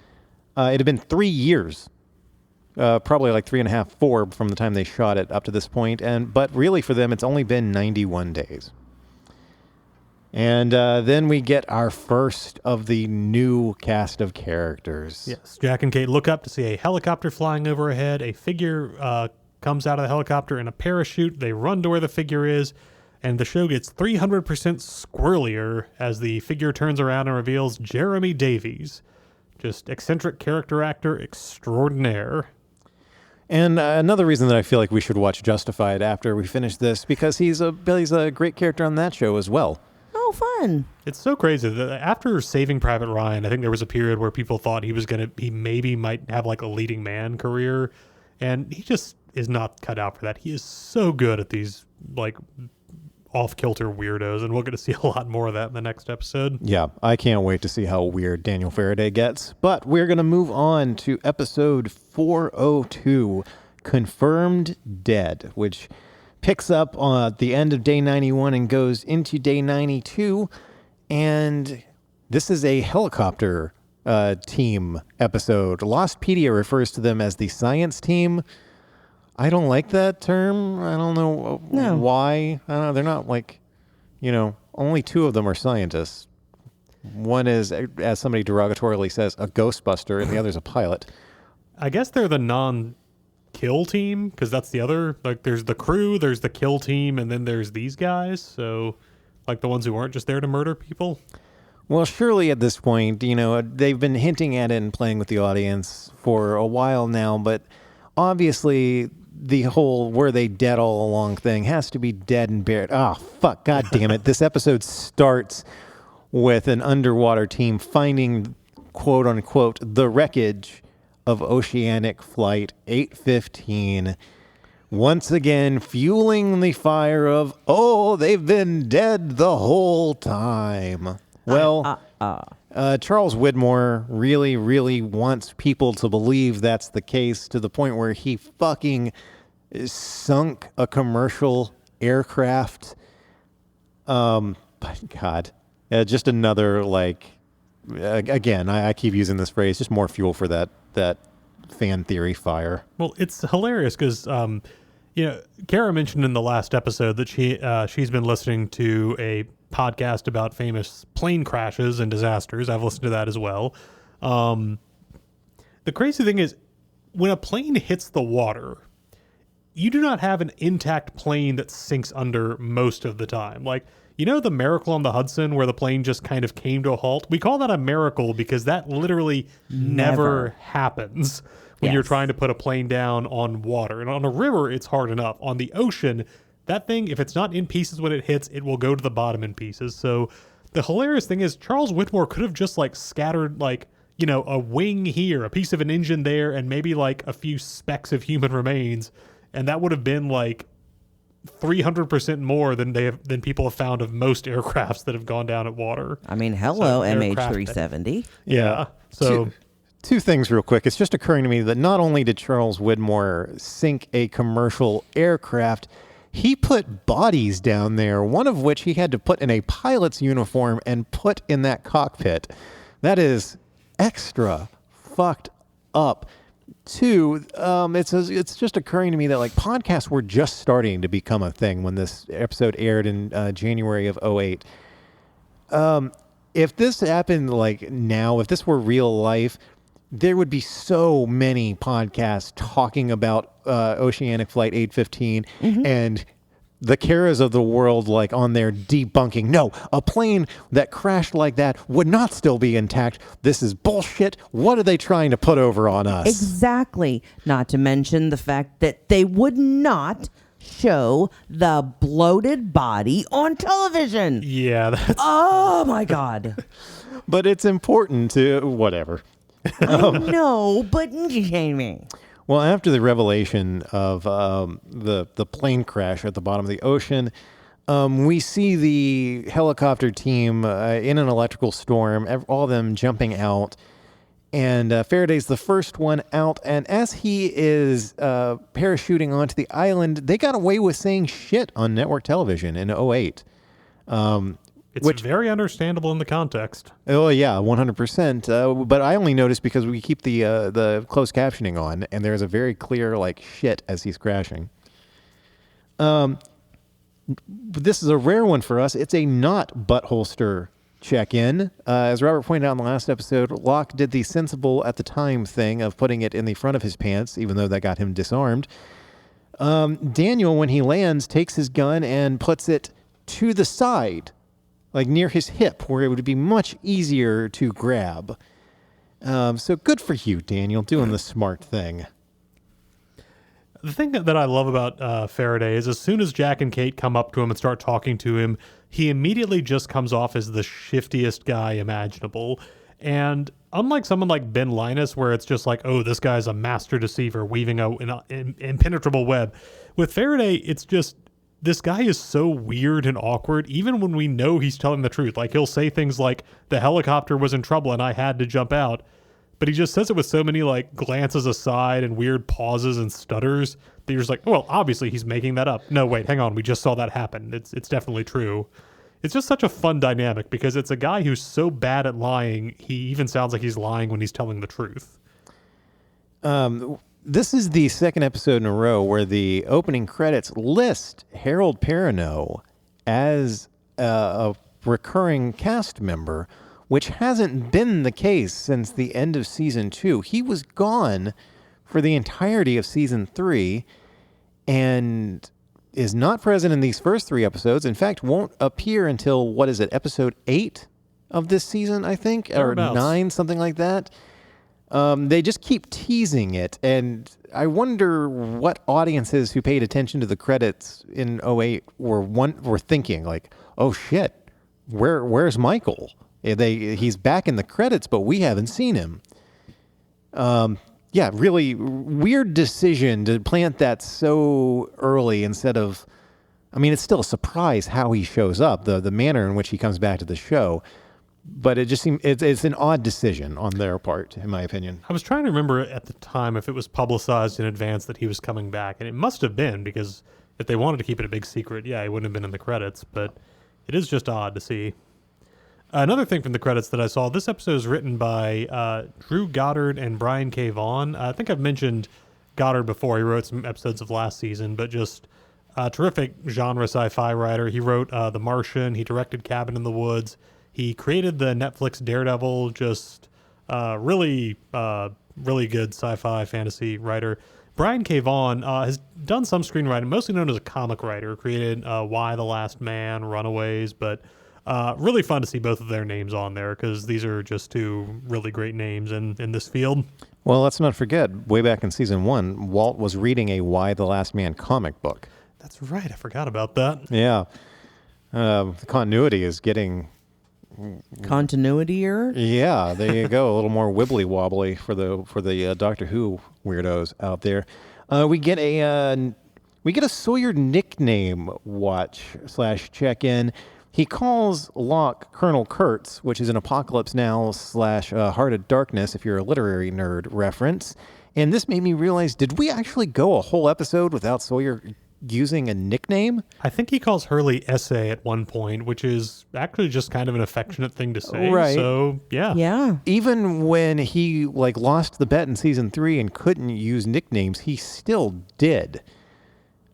it had been 3 years, probably 3.5, 4 from the time they shot it up to this point. But really for them, it's only been 91 days. And then we get our first of the new cast of characters. Yes, Jack and Kate look up to see a helicopter flying overhead. A figure comes out of the helicopter in a parachute. They run to where the figure is, and the show gets 300% squirrelier as the figure turns around and reveals Jeremy Davies. Just eccentric character actor extraordinaire. And another reason that I feel like we should watch Justified after we finish this, because he's a great character on that show as well. Oh, fun. It's so crazy that after Saving Private Ryan, I think there was a period where people thought he maybe might have a leading man career, and he just is not cut out for that. He is so good at these off-kilter weirdos, and we're going to see a lot more of that in the next episode. Yeah, I can't wait to see how weird Daniel Faraday gets. But we're going to move on to episode 402, Confirmed Dead, which picks up at the end of day 91 and goes into day 92. And this is a helicopter team episode. Lostpedia refers to them as the science team. I don't like that term. I don't know why. I don't know. They're not like, only two of them are scientists. One is, as somebody derogatorily says, a ghostbuster, and the other's a pilot. I guess they're the non-kill team, because that's the other, like, there's the crew, there's the kill team, and then there's these guys. So, like, the ones who aren't just there to murder people. Well, surely at this point, they've been hinting at it and playing with the audience for a while now, but obviously the whole were they dead all along thing has to be dead and buried. Oh, fuck, god damn it. This episode starts with an underwater team finding, quote unquote, the wreckage of Oceanic Flight 815. Once again, fueling the fire of, they've been dead the whole time. Well, Charles Widmore really, really wants people to believe that's the case, to the point where he fucking sunk a commercial aircraft. But God, just another, again, I keep using this phrase, just more fuel for that fan theory fire. Well, it's hilarious because, Cara mentioned in the last episode that she's been listening to a podcast about famous plane crashes and disasters. I've listened to that as well. The crazy thing is, when a plane hits the water, you do not have an intact plane that sinks under most of the time. Like, the Miracle on the Hudson where the plane just kind of came to a halt? We call that a miracle because that literally never happens when you're trying to put a plane down on water. And on a river, it's hard enough. On the ocean, that thing, if it's not in pieces when it hits, it will go to the bottom in pieces. So the hilarious thing is Charles Widmore could have just scattered a wing here, a piece of an engine there, and maybe a few specks of human remains. And that would have been 300% more than people have found of most aircrafts that have gone down at water. I mean, hello, MH370. Yeah. So two things real quick. It's just occurring to me that not only did Charles Widmore sink a commercial aircraft, he put bodies down there, one of which he had to put in a pilot's uniform and put in that cockpit. That is extra fucked up. Two, it's just occurring to me that podcasts were just starting to become a thing when this episode aired in January of 2008. If this happened now, if this were real life, there would be so many podcasts talking about Oceanic Flight 815 and the Caras of the world on there debunking. No, a plane that crashed like that would not still be intact. This is bullshit. What are they trying to put over on us? Exactly. Not to mention the fact that they would not show the bloated body on television. Yeah. Oh, my God. But it's important to whatever. No, but me. Well, after the revelation of the plane crash at the bottom of the ocean, we see the helicopter team in an electrical storm, all of them jumping out. And Faraday's the first one out. And as he is parachuting onto the island, they got away with saying shit on network television in 2008. It's very understandable in the context. Oh, yeah, 100%. But I only noticed because we keep the closed captioning on, and there's a very clear, shit as he's crashing. This is a rare one for us. It's a not butt holster check-in. As Robert pointed out in the last episode, Locke did the sensible at the time thing of putting it in the front of his pants, even though that got him disarmed. Daniel, when he lands, takes his gun and puts it to the side, near his hip, where it would be much easier to grab. So good for you, Daniel, doing the smart thing. The thing that I love about Faraday is as soon as Jack and Kate come up to him and start talking to him, he immediately just comes off as the shiftiest guy imaginable. And unlike someone like Ben Linus, where it's just this guy's a master deceiver weaving an impenetrable web, with Faraday, it's just, this guy is so weird and awkward, even when we know he's telling the truth. He'll say things like, the helicopter was in trouble and I had to jump out. but he just says it with so many like glances aside and weird pauses and stutters that you're just like, well, obviously he's making that up. No, wait, hang on. We just saw that happen. It's definitely true. It's just such a fun dynamic because it's a guy who's so bad at lying, he even sounds like he's lying when he's telling the truth. This is the second episode in a row where the opening credits list Harold Perrineau as a recurring cast member, which hasn't been the case since the end of season 2. He was gone for the entirety of season 3 and is not present in these first 3 episodes. In fact, won't appear until, what is it, episode 8 of this season, I think, or 9, something like that. They just keep teasing it, and I wonder what audiences who paid attention to the credits in 2008 were thinking, like, oh shit, where's Michael? He's back in the credits, but we haven't seen him. Yeah, really weird decision to plant that so early instead of, I mean, it's still a surprise how he shows up, the manner in which he comes back to the show. But it just seems it's an odd decision on their part, in my opinion. I was trying to remember at the time if it was publicized in advance that he was coming back, and it must have been, because if they wanted to keep it a big secret, yeah, he wouldn't have been in the credits, but it is just odd to see. Another thing from the credits that I saw, this episode is written by Drew Goddard and Brian K. Vaughan. I think I've mentioned Goddard before. He wrote some episodes of last season, but just a terrific genre sci-fi writer. He wrote The Martian. He directed Cabin in the Woods. He created the Netflix Daredevil, just really good sci-fi fantasy writer. Brian K. Vaughan has done some screenwriting, mostly known as a comic writer, created Why the Last Man, Runaways, but really fun to see both of their names on there because these are just 2 really great names in this field. Well, let's not forget, way back in season 1, Walt was reading a Why the Last Man comic book. That's right. I forgot about that. Yeah. The continuity is getting... Continuity-er? Yeah, there you go. A little more wibbly wobbly for the Doctor Who weirdos out there. We get a Sawyer nickname watch/check-in. He calls Locke Colonel Kurtz, which is an Apocalypse Now / Heart of Darkness, if you're a literary nerd reference. And this made me realize, did we actually go a whole episode without Sawyer using a nickname? I think he calls Hurley Essay at one point, which is actually just kind of an affectionate thing to say. Right. So, yeah. Yeah. Even when he lost the bet in season 3 and couldn't use nicknames, he still did.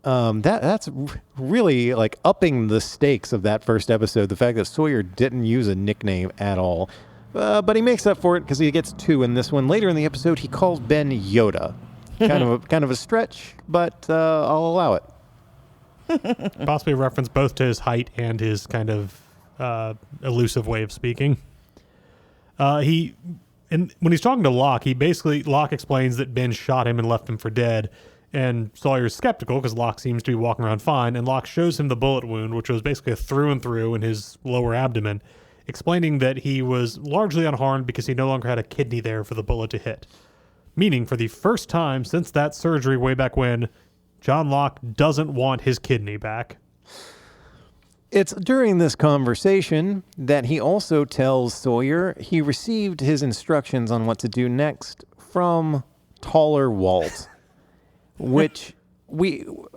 That's really upping the stakes of that first episode. The fact that Sawyer didn't use a nickname at all, but he makes up for it because he gets 2 in this one. Later in the episode, he calls Ben Yoda. Kind of a stretch, but I'll allow it. Possibly a reference both to his height and his kind of elusive way of speaking. When he's talking to Locke, Locke explains that Ben shot him and left him for dead. And Sawyer's skeptical because Locke seems to be walking around fine, and Locke shows him the bullet wound, which was basically a through and through in his lower abdomen, explaining that he was largely unharmed because he no longer had a kidney there for the bullet to hit. Meaning, for the first time since that surgery way back when, John Locke doesn't want his kidney back. It's during this conversation that he also tells Sawyer he received his instructions on what to do next from taller Walt. Which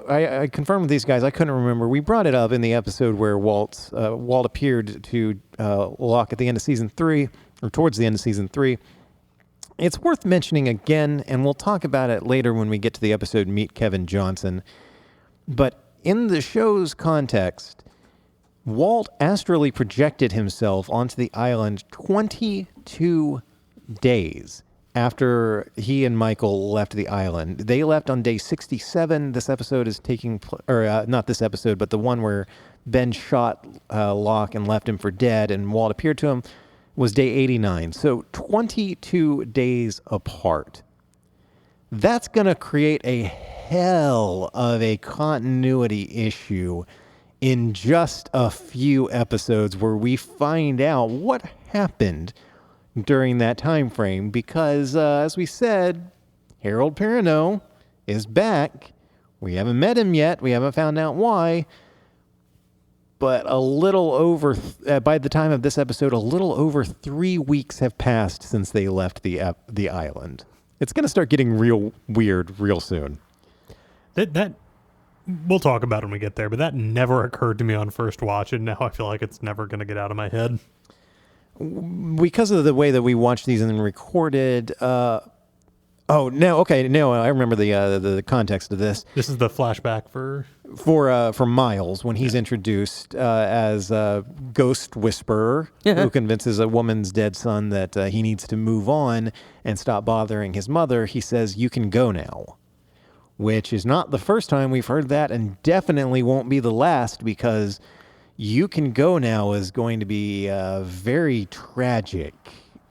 I confirmed with these guys. I couldn't remember. We brought it up in the episode where Walt appeared to Locke at the end of season 3, or towards the end of season 3. It's worth mentioning again, and we'll talk about it later when we get to the episode Meet Kevin Johnson. But in the show's context, Walt astrally projected himself onto the island 22 days after he and Michael left the island. They left on day 67. This episode is not this episode, but the one where Ben shot Locke and left him for dead, and Walt appeared to him, was day 89. So 22 days apart. That's going to create a hell of a continuity issue in just a few episodes where we find out what happened during that time frame, because as we said, Harold Perrineau is back. We haven't met him yet. We haven't found out why. but a little over, by the time of this episode, a little over 3 weeks have passed since they left the island. It's going to start getting real weird real soon. That we'll talk about it when we get there, but that never occurred to me on first watch, and now I feel like it's never going to get out of my head. Because of the way that we watched these and then recorded, I remember the context of this. This is the flashback for Miles when he's introduced as a ghost whisperer who convinces a woman's dead son that he needs to move on and stop bothering his mother. He says, "You can go now," which is not the first time we've heard that, and definitely won't be the last, because "You can go now" is going to be very tragic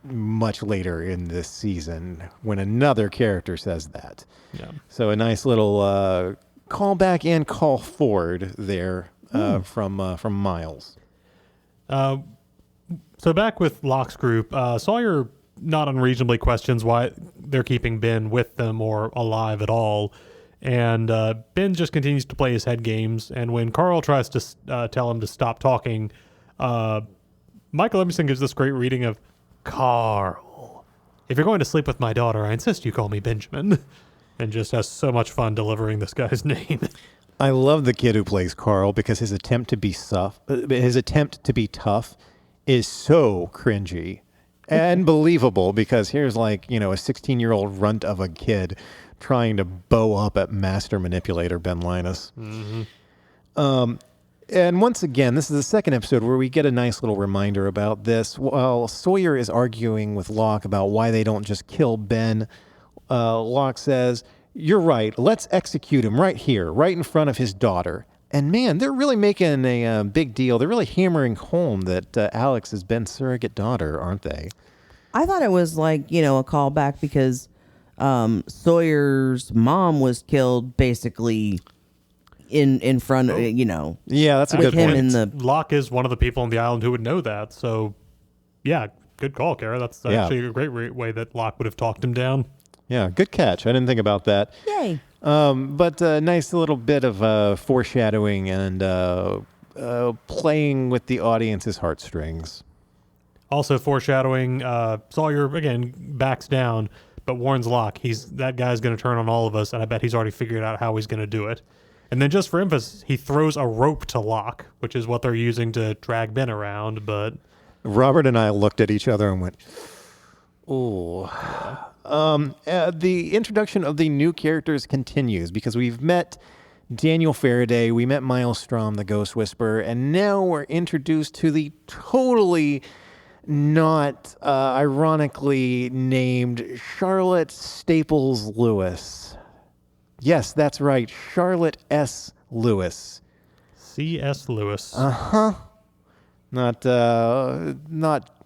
much later in this season when another character says that. Yeah. So a nice little call back and call forward there from Miles. So back with Locke's group, Sawyer not unreasonably questions why they're keeping Ben with them or alive at all. And Ben just continues to play his head games. And when Carl tries to tell him to stop talking, Michael Emerson gives this great reading of, "Carl, if you're going to sleep with my daughter, I insist you call me Benjamin," and just has so much fun delivering this guy's name. I love the kid who plays Carl because his attempt to be tough is so cringy and believable, because here's like, a 16-year-old runt of a kid trying to bow up at master manipulator Ben Linus. Mm-hmm. And once again, this is the second episode where we get a nice little reminder about this. While Sawyer is arguing with Locke about why they don't just kill Ben, Locke says, "You're right. Let's execute him right here, right in front of his daughter." And man, they're really making a big deal. They're really hammering home that Alex is Ben's surrogate daughter, aren't they? I thought it was like, a callback because Sawyer's mom was killed basically in front of, Yeah, that's a good point. Locke is one of the people on the island who would know that. So, yeah, good call, Cara. That's actually a great way that Locke would have talked him down. Yeah, good catch. I didn't think about that. Yay. But a nice little bit of foreshadowing and playing with the audience's heartstrings. Also foreshadowing, Sawyer, again, backs down, but warns Locke, that guy's going to turn on all of us, and I bet he's already figured out how he's going to do it. And then just for emphasis, he throws a rope to Locke, which is what they're using to drag Ben around, but... Robert and I looked at each other and went, ooh. The introduction of the new characters continues because we've met Daniel Faraday, we met Miles Strom, the Ghost Whisperer, and now we're introduced to the totally not ironically named Charlotte Staples Lewis. Yes, that's right, Charlotte S. Lewis. C.S. Lewis. Uh-huh. Not a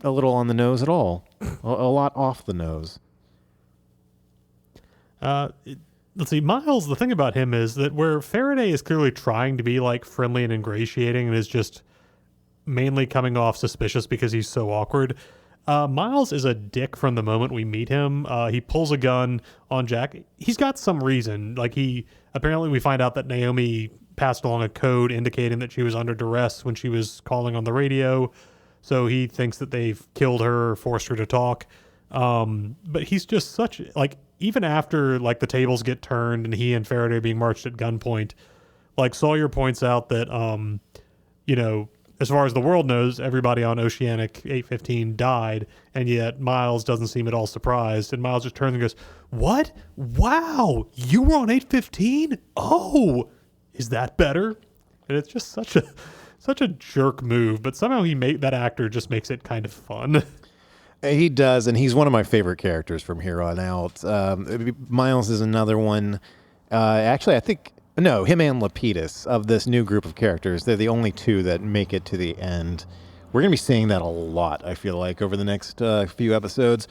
little on the nose at all. A lot off the nose. Let's see, Miles, the thing about him is that where Faraday is clearly trying to be like friendly and ingratiating and is just mainly coming off suspicious because he's so awkward, Miles is a dick from the moment we meet him. He pulls a gun on Jack. He's got some reason. Apparently we find out that Naomi passed along a code indicating that she was under duress when she was calling on the radio. So he thinks that they've killed her or forced her to talk. But he's just such, even after, the tables get turned and he and Faraday are being marched at gunpoint, Sawyer points out that, as far as the world knows, everybody on Oceanic 815 died, and yet Miles doesn't seem at all surprised. And Miles just turns and goes, "What? Wow, you were on 815? Oh, is that better?" And it's just such a jerk move, but somehow that actor just makes it kind of fun. He does, and he's one of my favorite characters from here on out. Miles is another one. Actually, I think... No, him and Lapidus of this new group of characters. They're the only two that make it to the end. We're going to be saying that a lot, I feel like, over the next few episodes.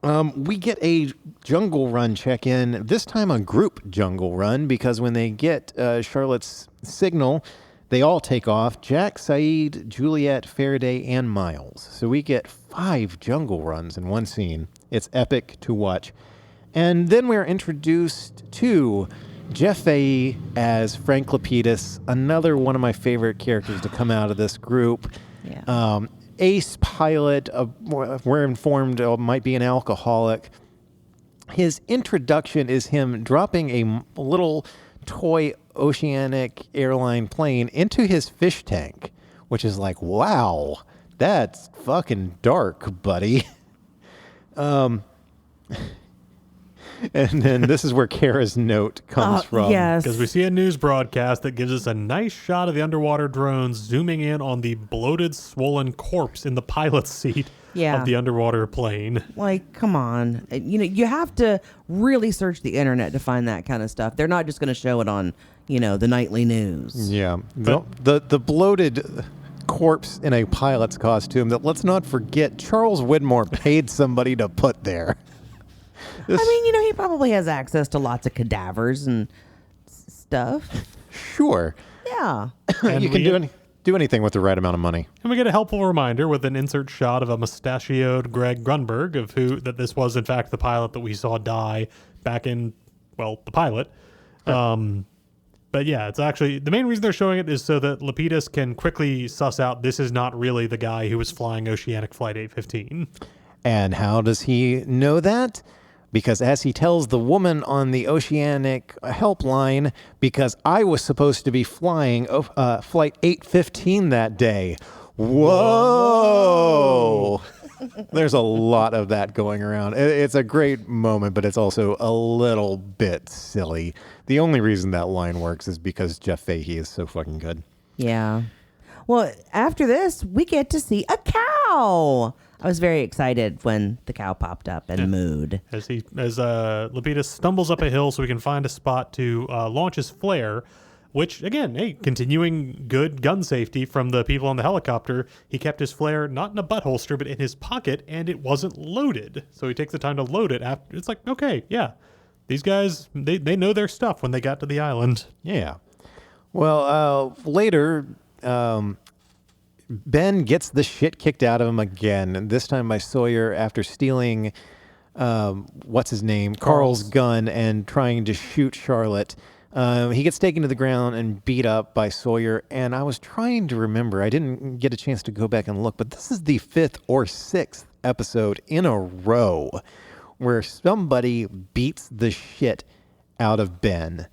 We get a jungle run check-in, this time a group jungle run, because when they get Charlotte's signal, they all take off. Jack, Saeed, Juliet, Faraday, and Miles. So we get 5 jungle runs in one scene. It's epic to watch. And then we're introduced to Jeff Fahey as Frank Lapidus, another one of my favorite characters to come out of this group. Yeah. Ace pilot, we're informed might be an alcoholic. His introduction is him dropping a little toy oceanic airline plane into his fish tank, which is like, wow, that's fucking dark, buddy. And then this is where Cara's note comes from. Yes. Because we see a news broadcast that gives us a nice shot of the underwater drones zooming in on the bloated, swollen corpse in the pilot's seat of the underwater plane. Like, come on. You have to really search the internet to find that kind of stuff. They're not just going to show it on, the nightly news. Yeah. The bloated corpse in a pilot's costume that, let's not forget, Charles Widmore paid somebody to put there. He probably has access to lots of cadavers and stuff. Sure. Yeah. You can do anything with the right amount of money. And we get a helpful reminder with an insert shot of a mustachioed Greg Grunberg that this was, in fact, the pilot that we saw die back in, the pilot. But yeah, it's actually, the main reason they're showing it is so that Lapidus can quickly suss out this is not really the guy who was flying Oceanic Flight 815. And how does he know that? Because as he tells the woman on the Oceanic helpline, because I was supposed to be flying Flight 815 that day. Whoa! There's a lot of that going around. It's a great moment, but it's also a little bit silly. The only reason that line works is because Jeff Fahey is so fucking good. Yeah. Well, after this, we get to see a cow. I was very excited when the cow popped up and mooed. As Lapidus stumbles up a hill so he can find a spot to launch his flare, which, again, continuing good gun safety from the people on the helicopter. He kept his flare not in a butt holster, but in his pocket, and it wasn't loaded. So he takes the time to load it after. It's like, okay, yeah. These guys, they know their stuff when they got to the island. Yeah. Well, later... Ben gets the shit kicked out of him again, and this time by Sawyer after stealing, what's his name, Carl's gun and trying to shoot Charlotte. He gets taken to the ground and beat up by Sawyer, and I was trying to remember. I didn't get a chance to go back and look, but this is the 5th or 6th episode in a row where somebody beats the shit out of Ben.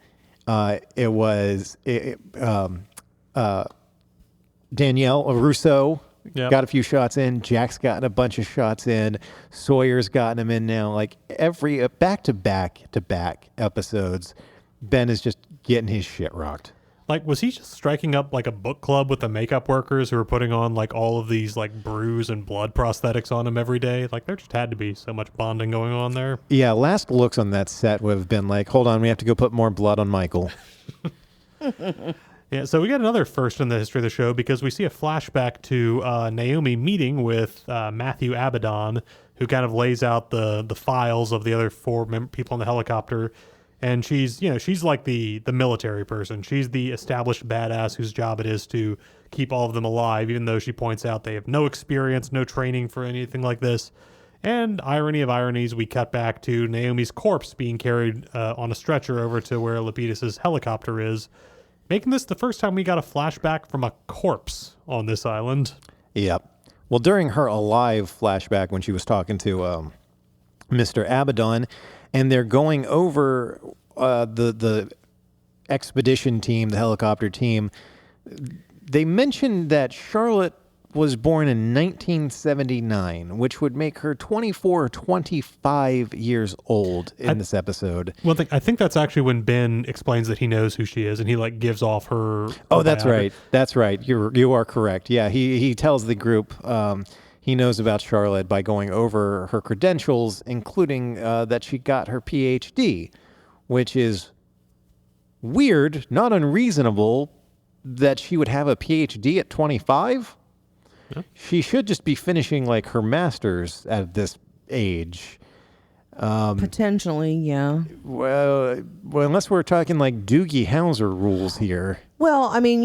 Danielle Russo got a few shots in. Jack's gotten a bunch of shots in. Sawyer's gotten them in now. Like every back-to-back episodes, Ben is just getting his shit rocked. Like, was he just striking up like a book club with the makeup workers who were putting on like all of these like bruise and blood prosthetics on him every day? Like, there just had to be so much bonding going on there. Yeah, last looks on that set would have been like, hold on, we have to go put more blood on Michael. Yeah, so we got another first in the history of the show because we see a flashback to Naomi meeting with Matthew Abaddon, who kind of lays out the files of the other 4 people on the helicopter. And she's like the military person. She's the established badass whose job it is to keep all of them alive, even though she points out they have no experience, no training for anything like this. And irony of ironies, we cut back to Naomi's corpse being carried on a stretcher over to where Lapidus' helicopter is, making this the first time we got a flashback from a corpse on this island. Yep. Well, during her alive flashback when she was talking to Mr. Abaddon, and they're going over the expedition team, the helicopter team, they mentioned that Charlotte was born in 1979, which would make her 24 or 25 years old in this episode. Well, I think that's actually when Ben explains that he knows who she is, and he like gives off her. Oh, that's right. That's right. You are correct. Yeah, he tells the group he knows about Charlotte by going over her credentials, including that she got her PhD, which is weird, not unreasonable that she would have a PhD at 25. Yeah. She should just be finishing like her master's at this age. Potentially, yeah. Well, unless we're talking like Doogie Howser rules here. Well, I mean,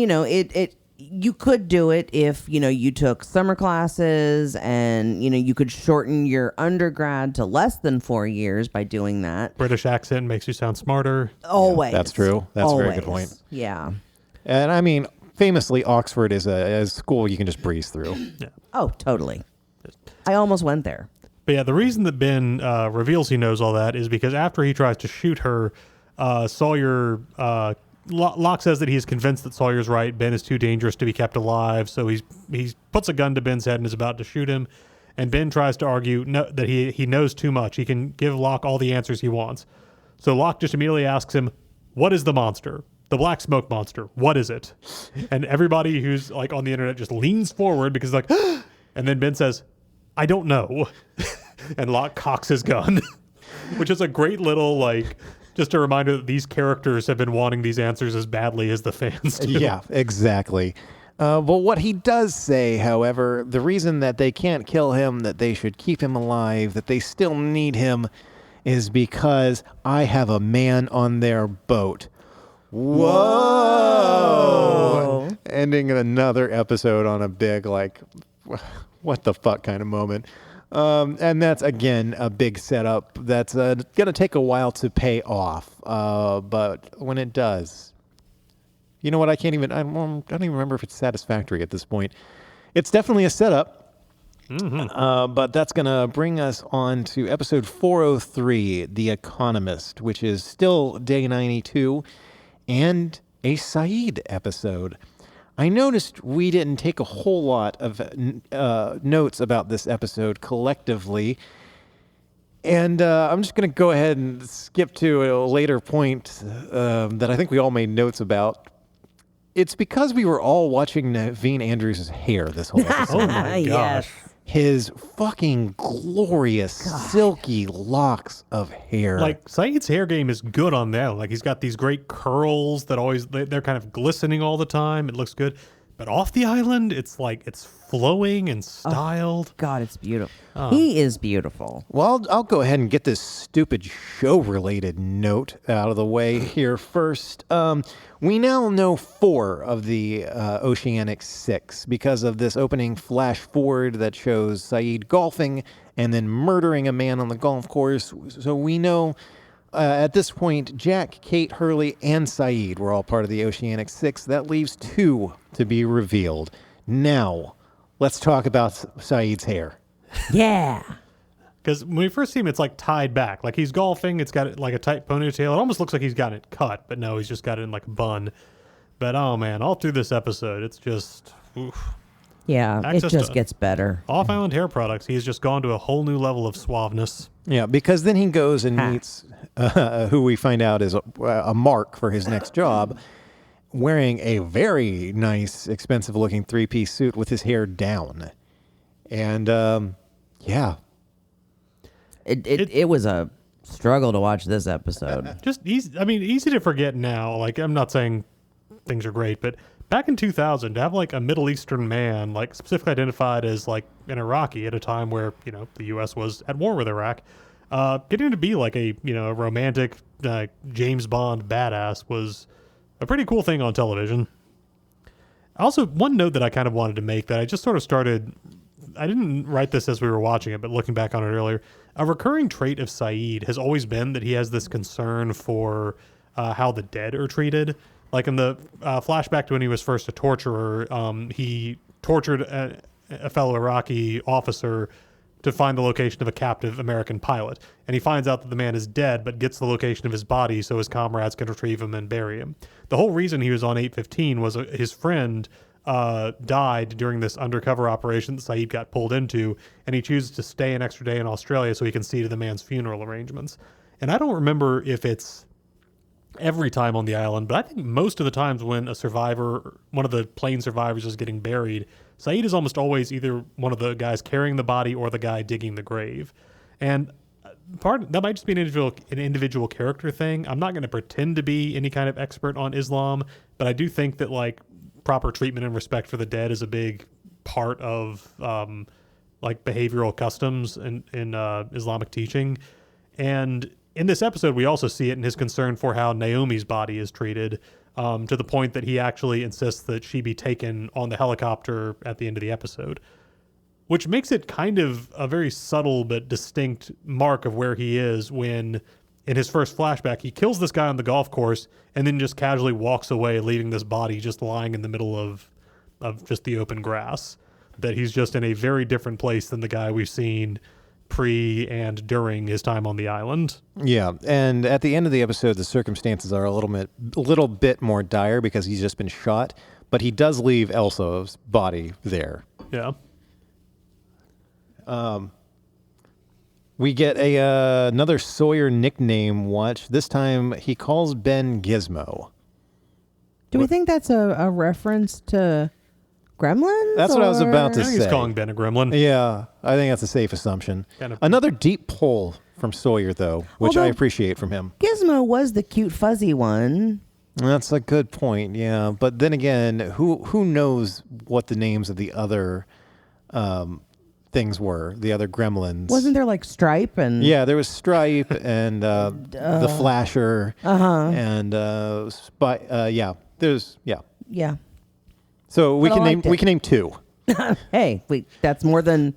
you could do it if, you took summer classes and, you could shorten your undergrad to less than 4 years by doing that. British accent makes you sound smarter. Always. That's true. That's a very good Always. point. Yeah. And I mean, famously, Oxford is a school you can just breeze through. Yeah. Oh, totally. I almost went there. But yeah, the reason that Ben reveals he knows all that is because after he tries to shoot her, Sawyer... Locke says that he is convinced that Sawyer's right. Ben is too dangerous to be kept alive, so he puts a gun to Ben's head and is about to shoot him. And Ben tries to argue that he knows too much. He can give Locke all the answers he wants. So Locke just immediately asks him, "What is the monster? The black smoke monster. What is it?" And everybody who's like on the internet just leans forward because like, and then Ben says, "I don't know," and Locke cocks his gun, which is a great little like. Just a reminder that these characters have been wanting these answers as badly as the fans do. Yeah, exactly. Well, what he does say, however, the reason that they can't kill him, that they should keep him alive, that they still need him, is because I have a man on their boat. Whoa! Ending another episode on a big, like, what the fuck kind of moment. And that's, again, a big setup that's going to take a while to pay off. But when it does, you know what? I don't even remember if it's satisfactory at this point. It's definitely a setup. Mm-hmm. But that's going to bring us on to episode 403, The Economist, which is still day 92 and a Saeed episode. I noticed we didn't take a whole lot of notes about this episode collectively, and I'm just going to go ahead and skip to a later point that I think we all made notes about. It's because we were all watching Naveen Andrews' hair this whole episode. Oh my gosh. Yes. His fucking glorious, silky locks of hair. Like, Saeed's hair game is good on that. Like, he's got these great curls that they're kind of glistening all the time. It looks good. But off the island, it's like, it's flowing and styled. God, it's beautiful. He is beautiful. Well, I'll go ahead and get this stupid show-related note out of the way here first. We now know 4 of the Oceanic 6 because of this opening flash forward that shows Saeed golfing and then murdering a man on the golf course. So we know at this point, Jack, Kate, Hurley, and Saeed were all part of the Oceanic 6. That leaves 2 to be revealed. Now, let's talk about Saeed's hair. Yeah. Because when we first see him, it's like tied back. Like he's golfing, it's got like a tight ponytail. It almost looks like he's got it cut, but no, he's just got it in like a bun. But oh man, all through this episode, it's just, oof. Yeah, Access it just to gets better. Off-island hair products, he's just gone to a whole new level of suaveness. Yeah, because then he goes and meets who we find out is a mark for his next job, wearing a very nice, expensive-looking 3-piece suit with his hair down. And, yeah. It was a struggle to watch this episode. Just easy. I mean, easy to forget now. Like, I'm not saying things are great, but back in 2000, to have like a Middle Eastern man, like specifically identified as like an Iraqi at a time where, you know, the U.S. was at war with Iraq, getting to be like a, you know, romantic James Bond badass was a pretty cool thing on television. Also, one note that I kind of wanted to make that I just sort of started, I didn't write this as we were watching it, but looking back on it earlier, a recurring trait of Saeed has always been that he has this concern for how the dead are treated. Like in the flashback to when he was first a torturer, he tortured a fellow Iraqi officer to find the location of a captive American pilot. And he finds out that the man is dead, but gets the location of his body so his comrades can retrieve him and bury him. The whole reason he was on 815 was his friend died during this undercover operation that Saeed got pulled into, and he chooses to stay an extra day in Australia so he can see to the man's funeral arrangements. And I don't remember if it's every time on the island, but I think most of the times when a survivor, one of the plane survivors, is getting buried, Saeed is almost always either one of the guys carrying the body or the guy digging the grave. And that might just be an individual character thing. I'm not going to pretend to be any kind of expert on Islam, but I do think that like proper treatment and respect for the dead is a big part of like behavioral customs in Islamic teaching. And in this episode, we also see it in his concern for how Naomi's body is treated. to the point that he actually insists that she be taken on the helicopter at the end of the episode, which makes it kind of a very subtle but distinct mark of where he is when, in his first flashback, he kills this guy on the golf course and then just casually walks away, leaving this body just lying in the middle of just the open grass. That he's just in a very different place than the guy we've seen pre and during his time on the island. Yeah, and at the end of the episode, the circumstances are a little bit more dire because he's just been shot, but he does leave Elsa's body there. Yeah. We get another Sawyer nickname watch. This time he calls Ben Gizmo. Do we think that's a reference to Gremlins? That's what I was about to I think say. he's calling Ben a gremlin. Yeah, I think that's a safe assumption. Kind of. Another deep pull from Sawyer, though, which I Although- appreciate from him. Gizmo was the cute fuzzy one. That's a good point, yeah. But then again, who knows what the names of the other things were, the other gremlins? Wasn't there like Stripe and... Yeah, there was Stripe and the Flasher and yeah. Yeah. So we But I liked it. we can name two. Hey, wait, that's more than...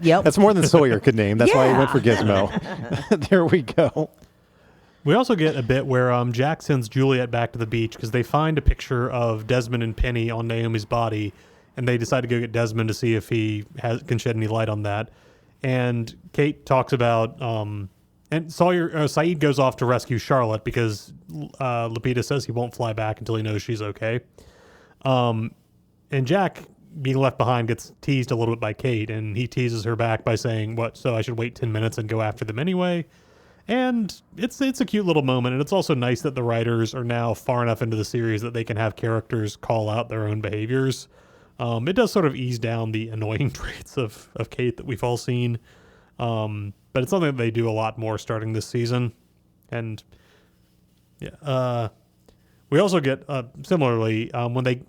Yep. That's more than Sawyer could name. That's why he went for Yeah. Gizmo. There we go. We also get a bit where Jack sends Juliet back to the beach because they find a picture of Desmond and Penny on Naomi's body, and they decide to go get Desmond to see if he can shed any light on that. And Kate talks about, and Saeed goes off to rescue Charlotte because Lupita says he won't fly back until he knows she's okay. And Jack, being left behind, gets teased a little bit by Kate, and he teases her back by saying, so I should wait 10 minutes and go after them anyway? And it's a cute little moment, and it's also nice that the writers are now far enough into the series that they can have characters call out their own behaviors. It does sort of ease down the annoying traits of Kate that we've all seen, but it's something that they do a lot more starting this season. And yeah, we also get similarly when they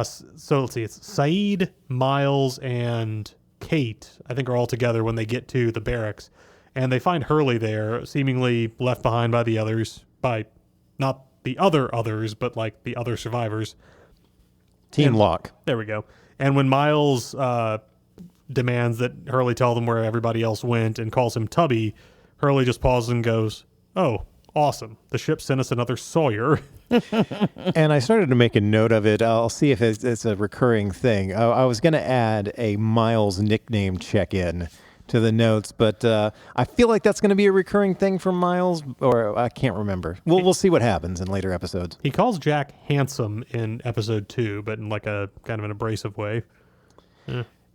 so let's see, it's Saeed, Miles, and Kate, I think, are all together when they get to the barracks. And they find Hurley there, seemingly left behind by the others, by not the others, but like the other survivors. Team Lock. There we go. And when Miles demands that Hurley tell them where everybody else went and calls him Tubby, Hurley just pauses and goes, "Oh, awesome. The ship sent us another Sawyer." And I started to make a note of it. I'll see if it's a recurring thing. I was going to add a Miles nickname check-in to the notes, but I feel like that's going to be a recurring thing from Miles, or I can't remember. We'll see what happens in later episodes. He calls Jack handsome in episode 2, but in like a kind of an abrasive way.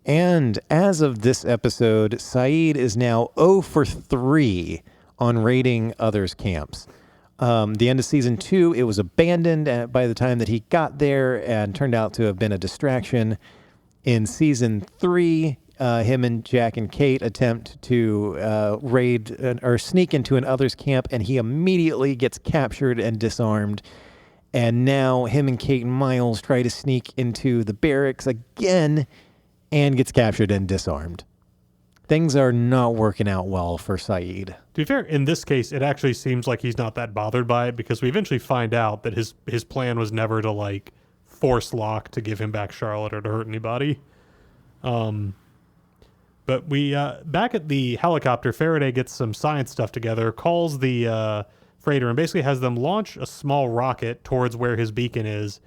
And as of this episode, Saeed is now 0 for 3 on raiding others' camps. The end of season 2, it was abandoned by the time that he got there and turned out to have been a distraction. In season 3, him and Jack and Kate attempt to raid or sneak into an other's camp, and he immediately gets captured and disarmed. And now him and Kate and Miles try to sneak into the barracks again and gets captured and disarmed. Things are not working out well for Saeed. To be fair, in this case, it actually seems like he's not that bothered by it because we eventually find out that his plan was never to like force Locke to give him back Charlotte or to hurt anybody. But we back at the helicopter, Faraday gets some science stuff together, calls the freighter, and basically has them launch a small rocket towards where his beacon is.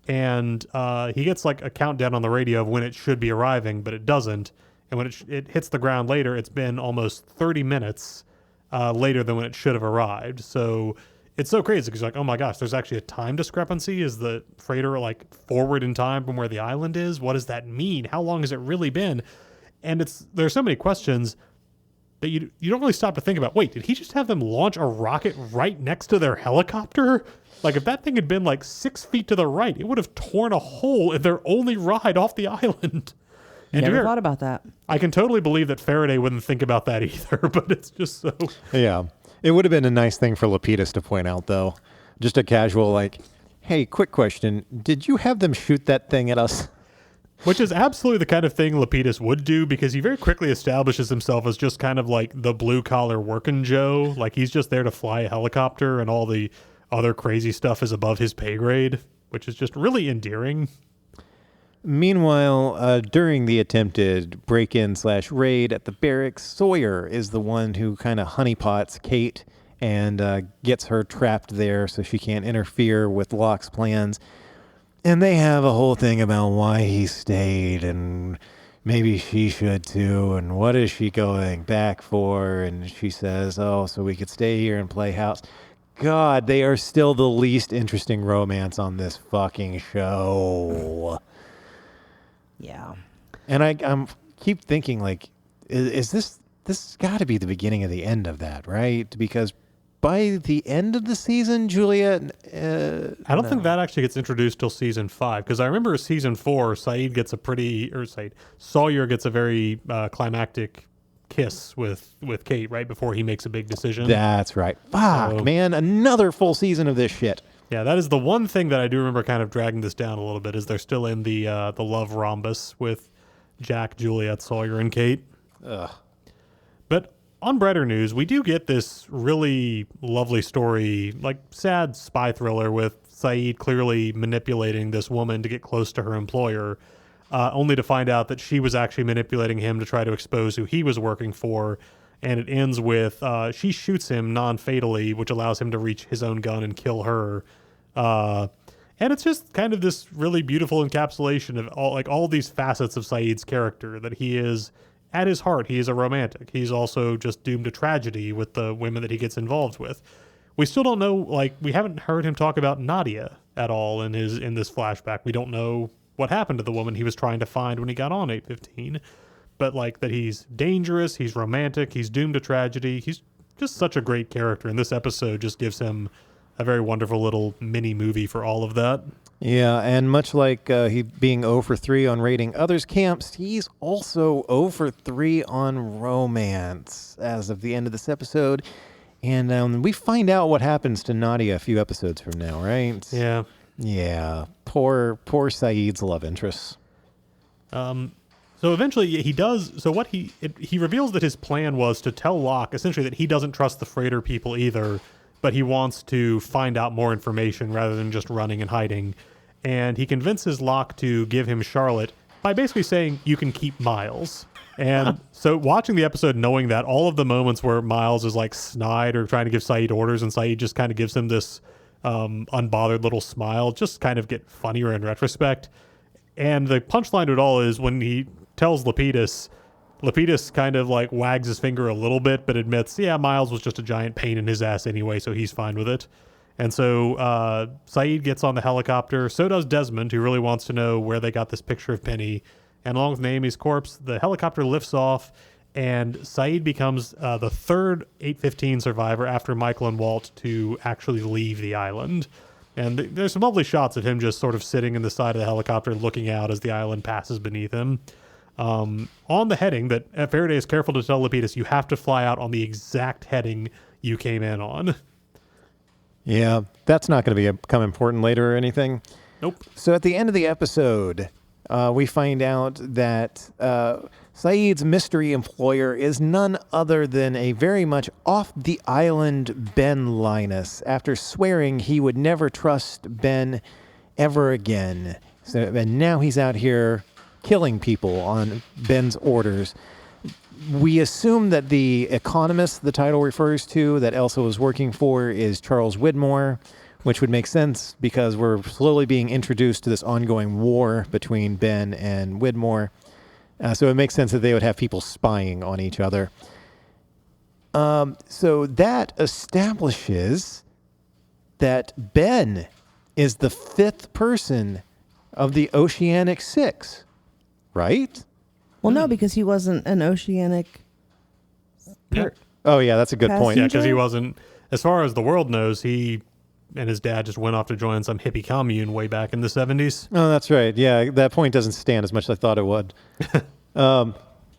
And he gets like a countdown on the radio of when it should be arriving, but it doesn't. And when it hits the ground later, it's been almost 30 minutes later than when it should have arrived. So it's so crazy because you're like, oh my gosh, there's actually a time discrepancy. Is the freighter like forward in time from where the island is? What does that mean? How long has it really been? And there's so many questions that you don't really stop to think about. Wait, did he just have them launch a rocket right next to their helicopter? Like if that thing had been like 6 feet to the right, it would have torn a hole in their only ride off the island. And Never thought about that. I can totally believe that Faraday wouldn't think about that either, but it's just so... Yeah. It would have been a nice thing for Lapidus to point out, though. Just a casual, like, hey, quick question. Did you have them shoot that thing at us? Which is absolutely the kind of thing Lapidus would do because he very quickly establishes himself as just kind of like the blue-collar working Joe. Like he's just there to fly a helicopter and all the other crazy stuff is above his pay grade, which is just really endearing. Meanwhile, during the attempted break-in/raid at the barracks, Sawyer is the one who kind of honeypots Kate and gets her trapped there so she can't interfere with Locke's plans. And they have a whole thing about why he stayed and maybe she should too, and what is she going back for? And she says, oh, so we could stay here and play house. God, they are still the least interesting romance on this fucking show. Yeah. And I'm keep thinking, like, is this got to be the beginning of the end of that, right? Because by the end of the season, Juliet... I don't think that actually gets introduced till season 5, because I remember season 4, Sawyer gets a very climactic kiss with Kate right before he makes a big decision. That's right. Fuck, man, another full season of this shit. Yeah, that is the one thing that I do remember kind of dragging this down a little bit, is they're still in the love rhombus with Jack, Juliet, Sawyer, and Kate. Ugh. But on brighter news, we do get this really lovely story, like sad spy thriller with Saeed clearly manipulating this woman to get close to her employer, only to find out that she was actually manipulating him to try to expose who he was working for. And it ends with she shoots him non-fatally, which allows him to reach his own gun and kill her. And it's just kind of this really beautiful encapsulation of all these facets of Saeed's character, that he is, at his heart, he is a romantic. He's also just doomed to tragedy with the women that he gets involved with. We still don't know, we haven't heard him talk about Nadia at all in this flashback. We don't know what happened to the woman he was trying to find when he got on 815. But that he's dangerous, he's romantic, he's doomed to tragedy. He's just such a great character, and this episode just gives him a very wonderful little mini movie for all of that. Yeah, and much like he being 0 for 3 on raiding others' camps, he's also 0 for 3 on romance as of the end of this episode. And we find out what happens to Nadia a few episodes from now, right? Yeah. Yeah. Poor Saeed's love interest. So eventually he does. So he reveals that his plan was to tell Locke essentially that he doesn't trust the freighter people either, but he wants to find out more information rather than just running and hiding. And he convinces Locke to give him Charlotte by basically saying, you can keep Miles. And so watching the episode, knowing that all of the moments where Miles is snide or trying to give Saeed orders and Saeed just kind of gives him this unbothered little smile, just kind of get funnier in retrospect. And the punchline to it all is when he tells Lapidus kind of wags his finger a little bit, but admits, yeah, Miles was just a giant pain in his ass anyway, so he's fine with it. And so Saeed gets on the helicopter. So does Desmond, who really wants to know where they got this picture of Penny. And along with Naomi's corpse, the helicopter lifts off, and Saeed becomes the third 815 survivor after Michael and Walt to actually leave the island. And there's some lovely shots of him just sort of sitting in the side of the helicopter looking out as the island passes beneath him. On the heading that Faraday is careful to tell Lapidus, you have to fly out on the exact heading you came in on. Yeah, that's not going to become important later or anything. Nope. So at the end of the episode, we find out that Saeed's mystery employer is none other than a very much off-the-island Ben Linus, after swearing he would never trust Ben ever again. And now he's out here killing people on Ben's orders. We assume that the Economist the title refers to, that Elsa was working for, is Charles Widmore, which would make sense because we're slowly being introduced to this ongoing war between Ben and Widmore. So it makes sense that they would have people spying on each other. So that establishes that Ben is the fifth person of the Oceanic Six, right? Well, no, because he wasn't an Oceanic. Oh, yeah, that's a good point. Yeah, because he wasn't, as far as the world knows, he and his dad just went off to join some hippie commune way back in the 70s. Oh, that's right. Yeah, that point doesn't stand as much as I thought it would.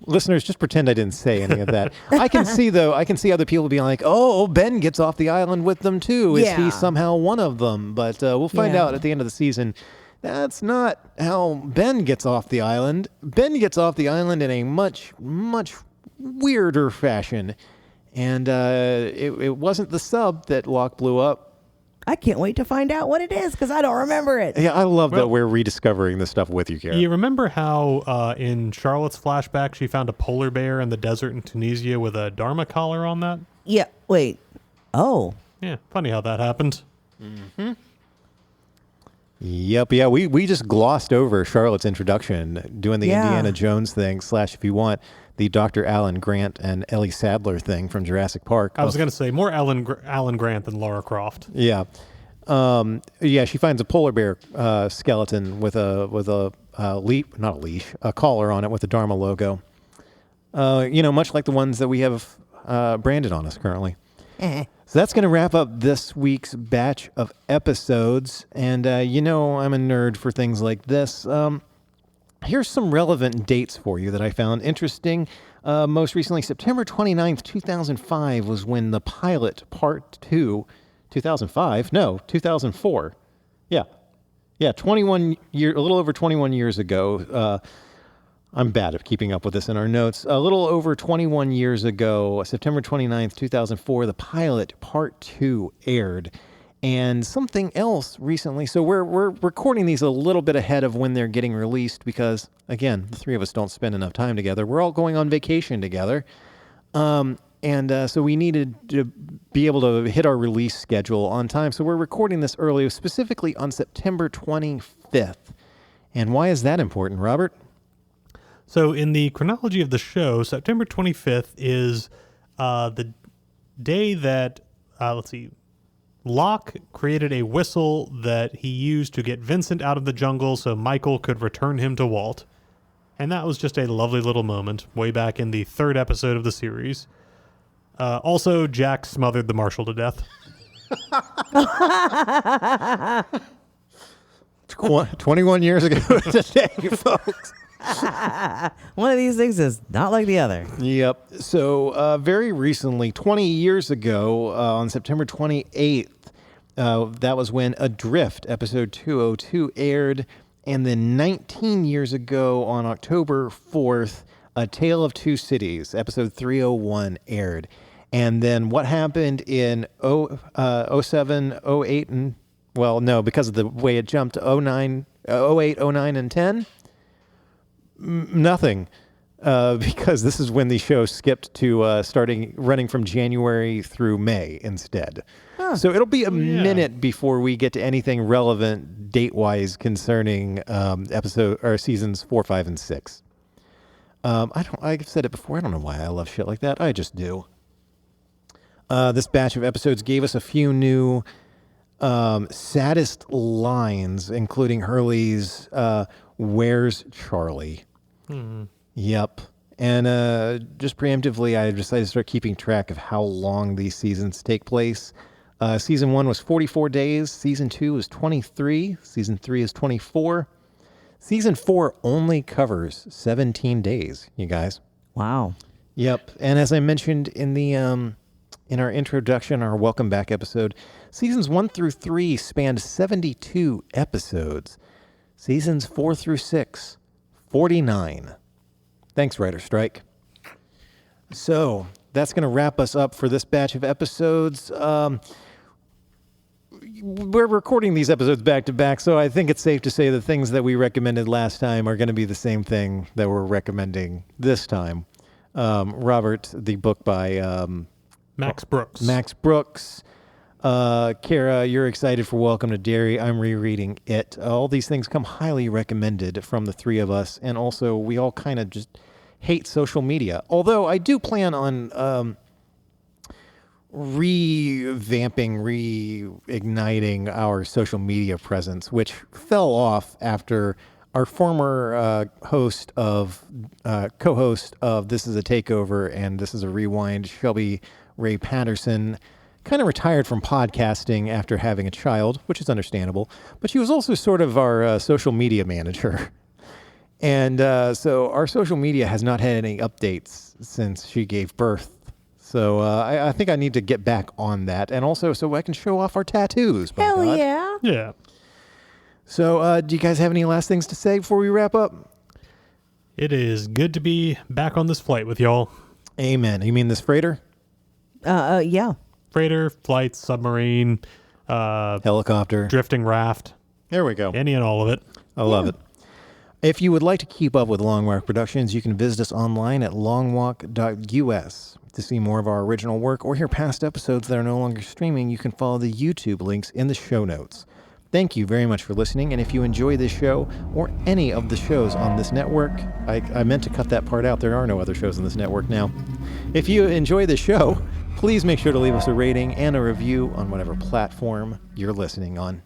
Listeners, just pretend I didn't say any of that. I can see other people being like, oh, Ben gets off the island with them too. Is he somehow one of them? But we'll find out at the end of the season. That's not how Ben gets off the island. Ben gets off the island in a much, much weirder fashion. And it wasn't the sub that Locke blew up. I can't wait to find out what it is because I don't remember it. Yeah, I love that we're rediscovering this stuff with you, Cara. You remember how in Charlotte's flashback she found a polar bear in the desert in Tunisia with a Dharma collar on that? Yeah, wait. Oh. Yeah, funny how that happened. Yep, yeah, we just glossed over Charlotte's introduction, doing the Yeah. Indiana Jones thing, / if you want, the Dr. Alan Grant and Ellie Sadler thing from Jurassic Park. I was going to say more Alan Grant than Lara Croft. Yeah. Yeah, she finds a polar bear skeleton with a collar on it with the Dharma logo. Much like the ones that we have branded on us currently. So that's going to wrap up this week's batch of episodes. And, I'm a nerd for things like this. Here's some relevant dates for you that I found interesting. Most recently, September 29th, 2005 was when the pilot part 2, 2005? No, 2004. Yeah. Yeah, a little over 21 years ago. I'm bad at keeping up with this in our notes. A little over 21 years ago, September 29th, 2004, the pilot part 2 aired. And something else recently, so we're recording these a little bit ahead of when they're getting released because, again, the three of us don't spend enough time together. We're all going on vacation together. So we needed to be able to hit our release schedule on time. So we're recording this early, specifically on September 25th. And why is that important, Robert? So in the chronology of the show, September 25th is the day that, Locke created a whistle that he used to get Vincent out of the jungle so Michael could return him to Walt. And that was just a lovely little moment way back in the 3rd episode of the series. Also, Jack smothered the marshal to death. 21 years ago today, folks. One of these things is not like the other. Yep. So very recently, 20 years ago, on September 28th, that was when Adrift, episode 202, aired. And then 19 years ago, on October 4th, A Tale of Two Cities, episode 301, aired. And then what happened in 07, 08, and, well, no, because of the way it jumped, 08, 09, and 10? Nothing, because this is when the show skipped to running from January through May instead. Huh. So it'll be a minute before we get to anything relevant date-wise concerning seasons 4, 5, and 6. I've said it before. I don't know why I love shit like that. I just do. This batch of episodes gave us a few new saddest lines, including Hurley's "Where's Charlie?" Yep. And just preemptively, I decided to start keeping track of how long these seasons take place. Season 1 was 44 days. Season 2 is 23. Season 3 is 24. Season 4 only covers 17 days, you guys. Wow. Yep. And as I mentioned in the in our introduction, our welcome back episode, seasons 1 through 3 spanned 72 episodes. Seasons 4 through 6, 49. Thanks, Writer Strike. So that's going to wrap us up for this batch of episodes. We're recording these episodes back to back, so I think it's safe to say the things that we recommended last time are going to be the same thing that we're recommending this time. Robert, the book by Max Brooks. Max Brooks. Cara, you're excited for Welcome to Derry. I'm rereading it. All these things come highly recommended from the three of us, and also we all kind of just hate social media. Although I do plan on reigniting our social media presence, which fell off after our former co-host of This Is a Takeover and This Is a Rewind, Shelby Ray Patterson, kind of retired from podcasting after having a child, which is understandable. But she was also sort of our social media manager. And so our social media has not had any updates since she gave birth. So I think I need to get back on that. And also so I can show off our tattoos. Hell God. yeah. Yeah. So do you guys have any last things to say before we wrap up? It is good to be back on this flight with y'all. Amen. You mean this freighter? Yeah. Freighter, flight, submarine, Helicopter. drifting raft, There we go. any and all of it. I love it. If you would like to keep up with Long Walk Productions, you can visit us online at longwalk.us. To see more of our original work or hear past episodes that are no longer streaming, you can follow the YouTube links in the show notes. Thank you very much for listening, and if you enjoy this show or any of the shows on this network, I meant to cut that part out. There are no other shows on this network now. If you enjoy the show, please make sure to leave us a rating and a review on whatever platform you're listening on.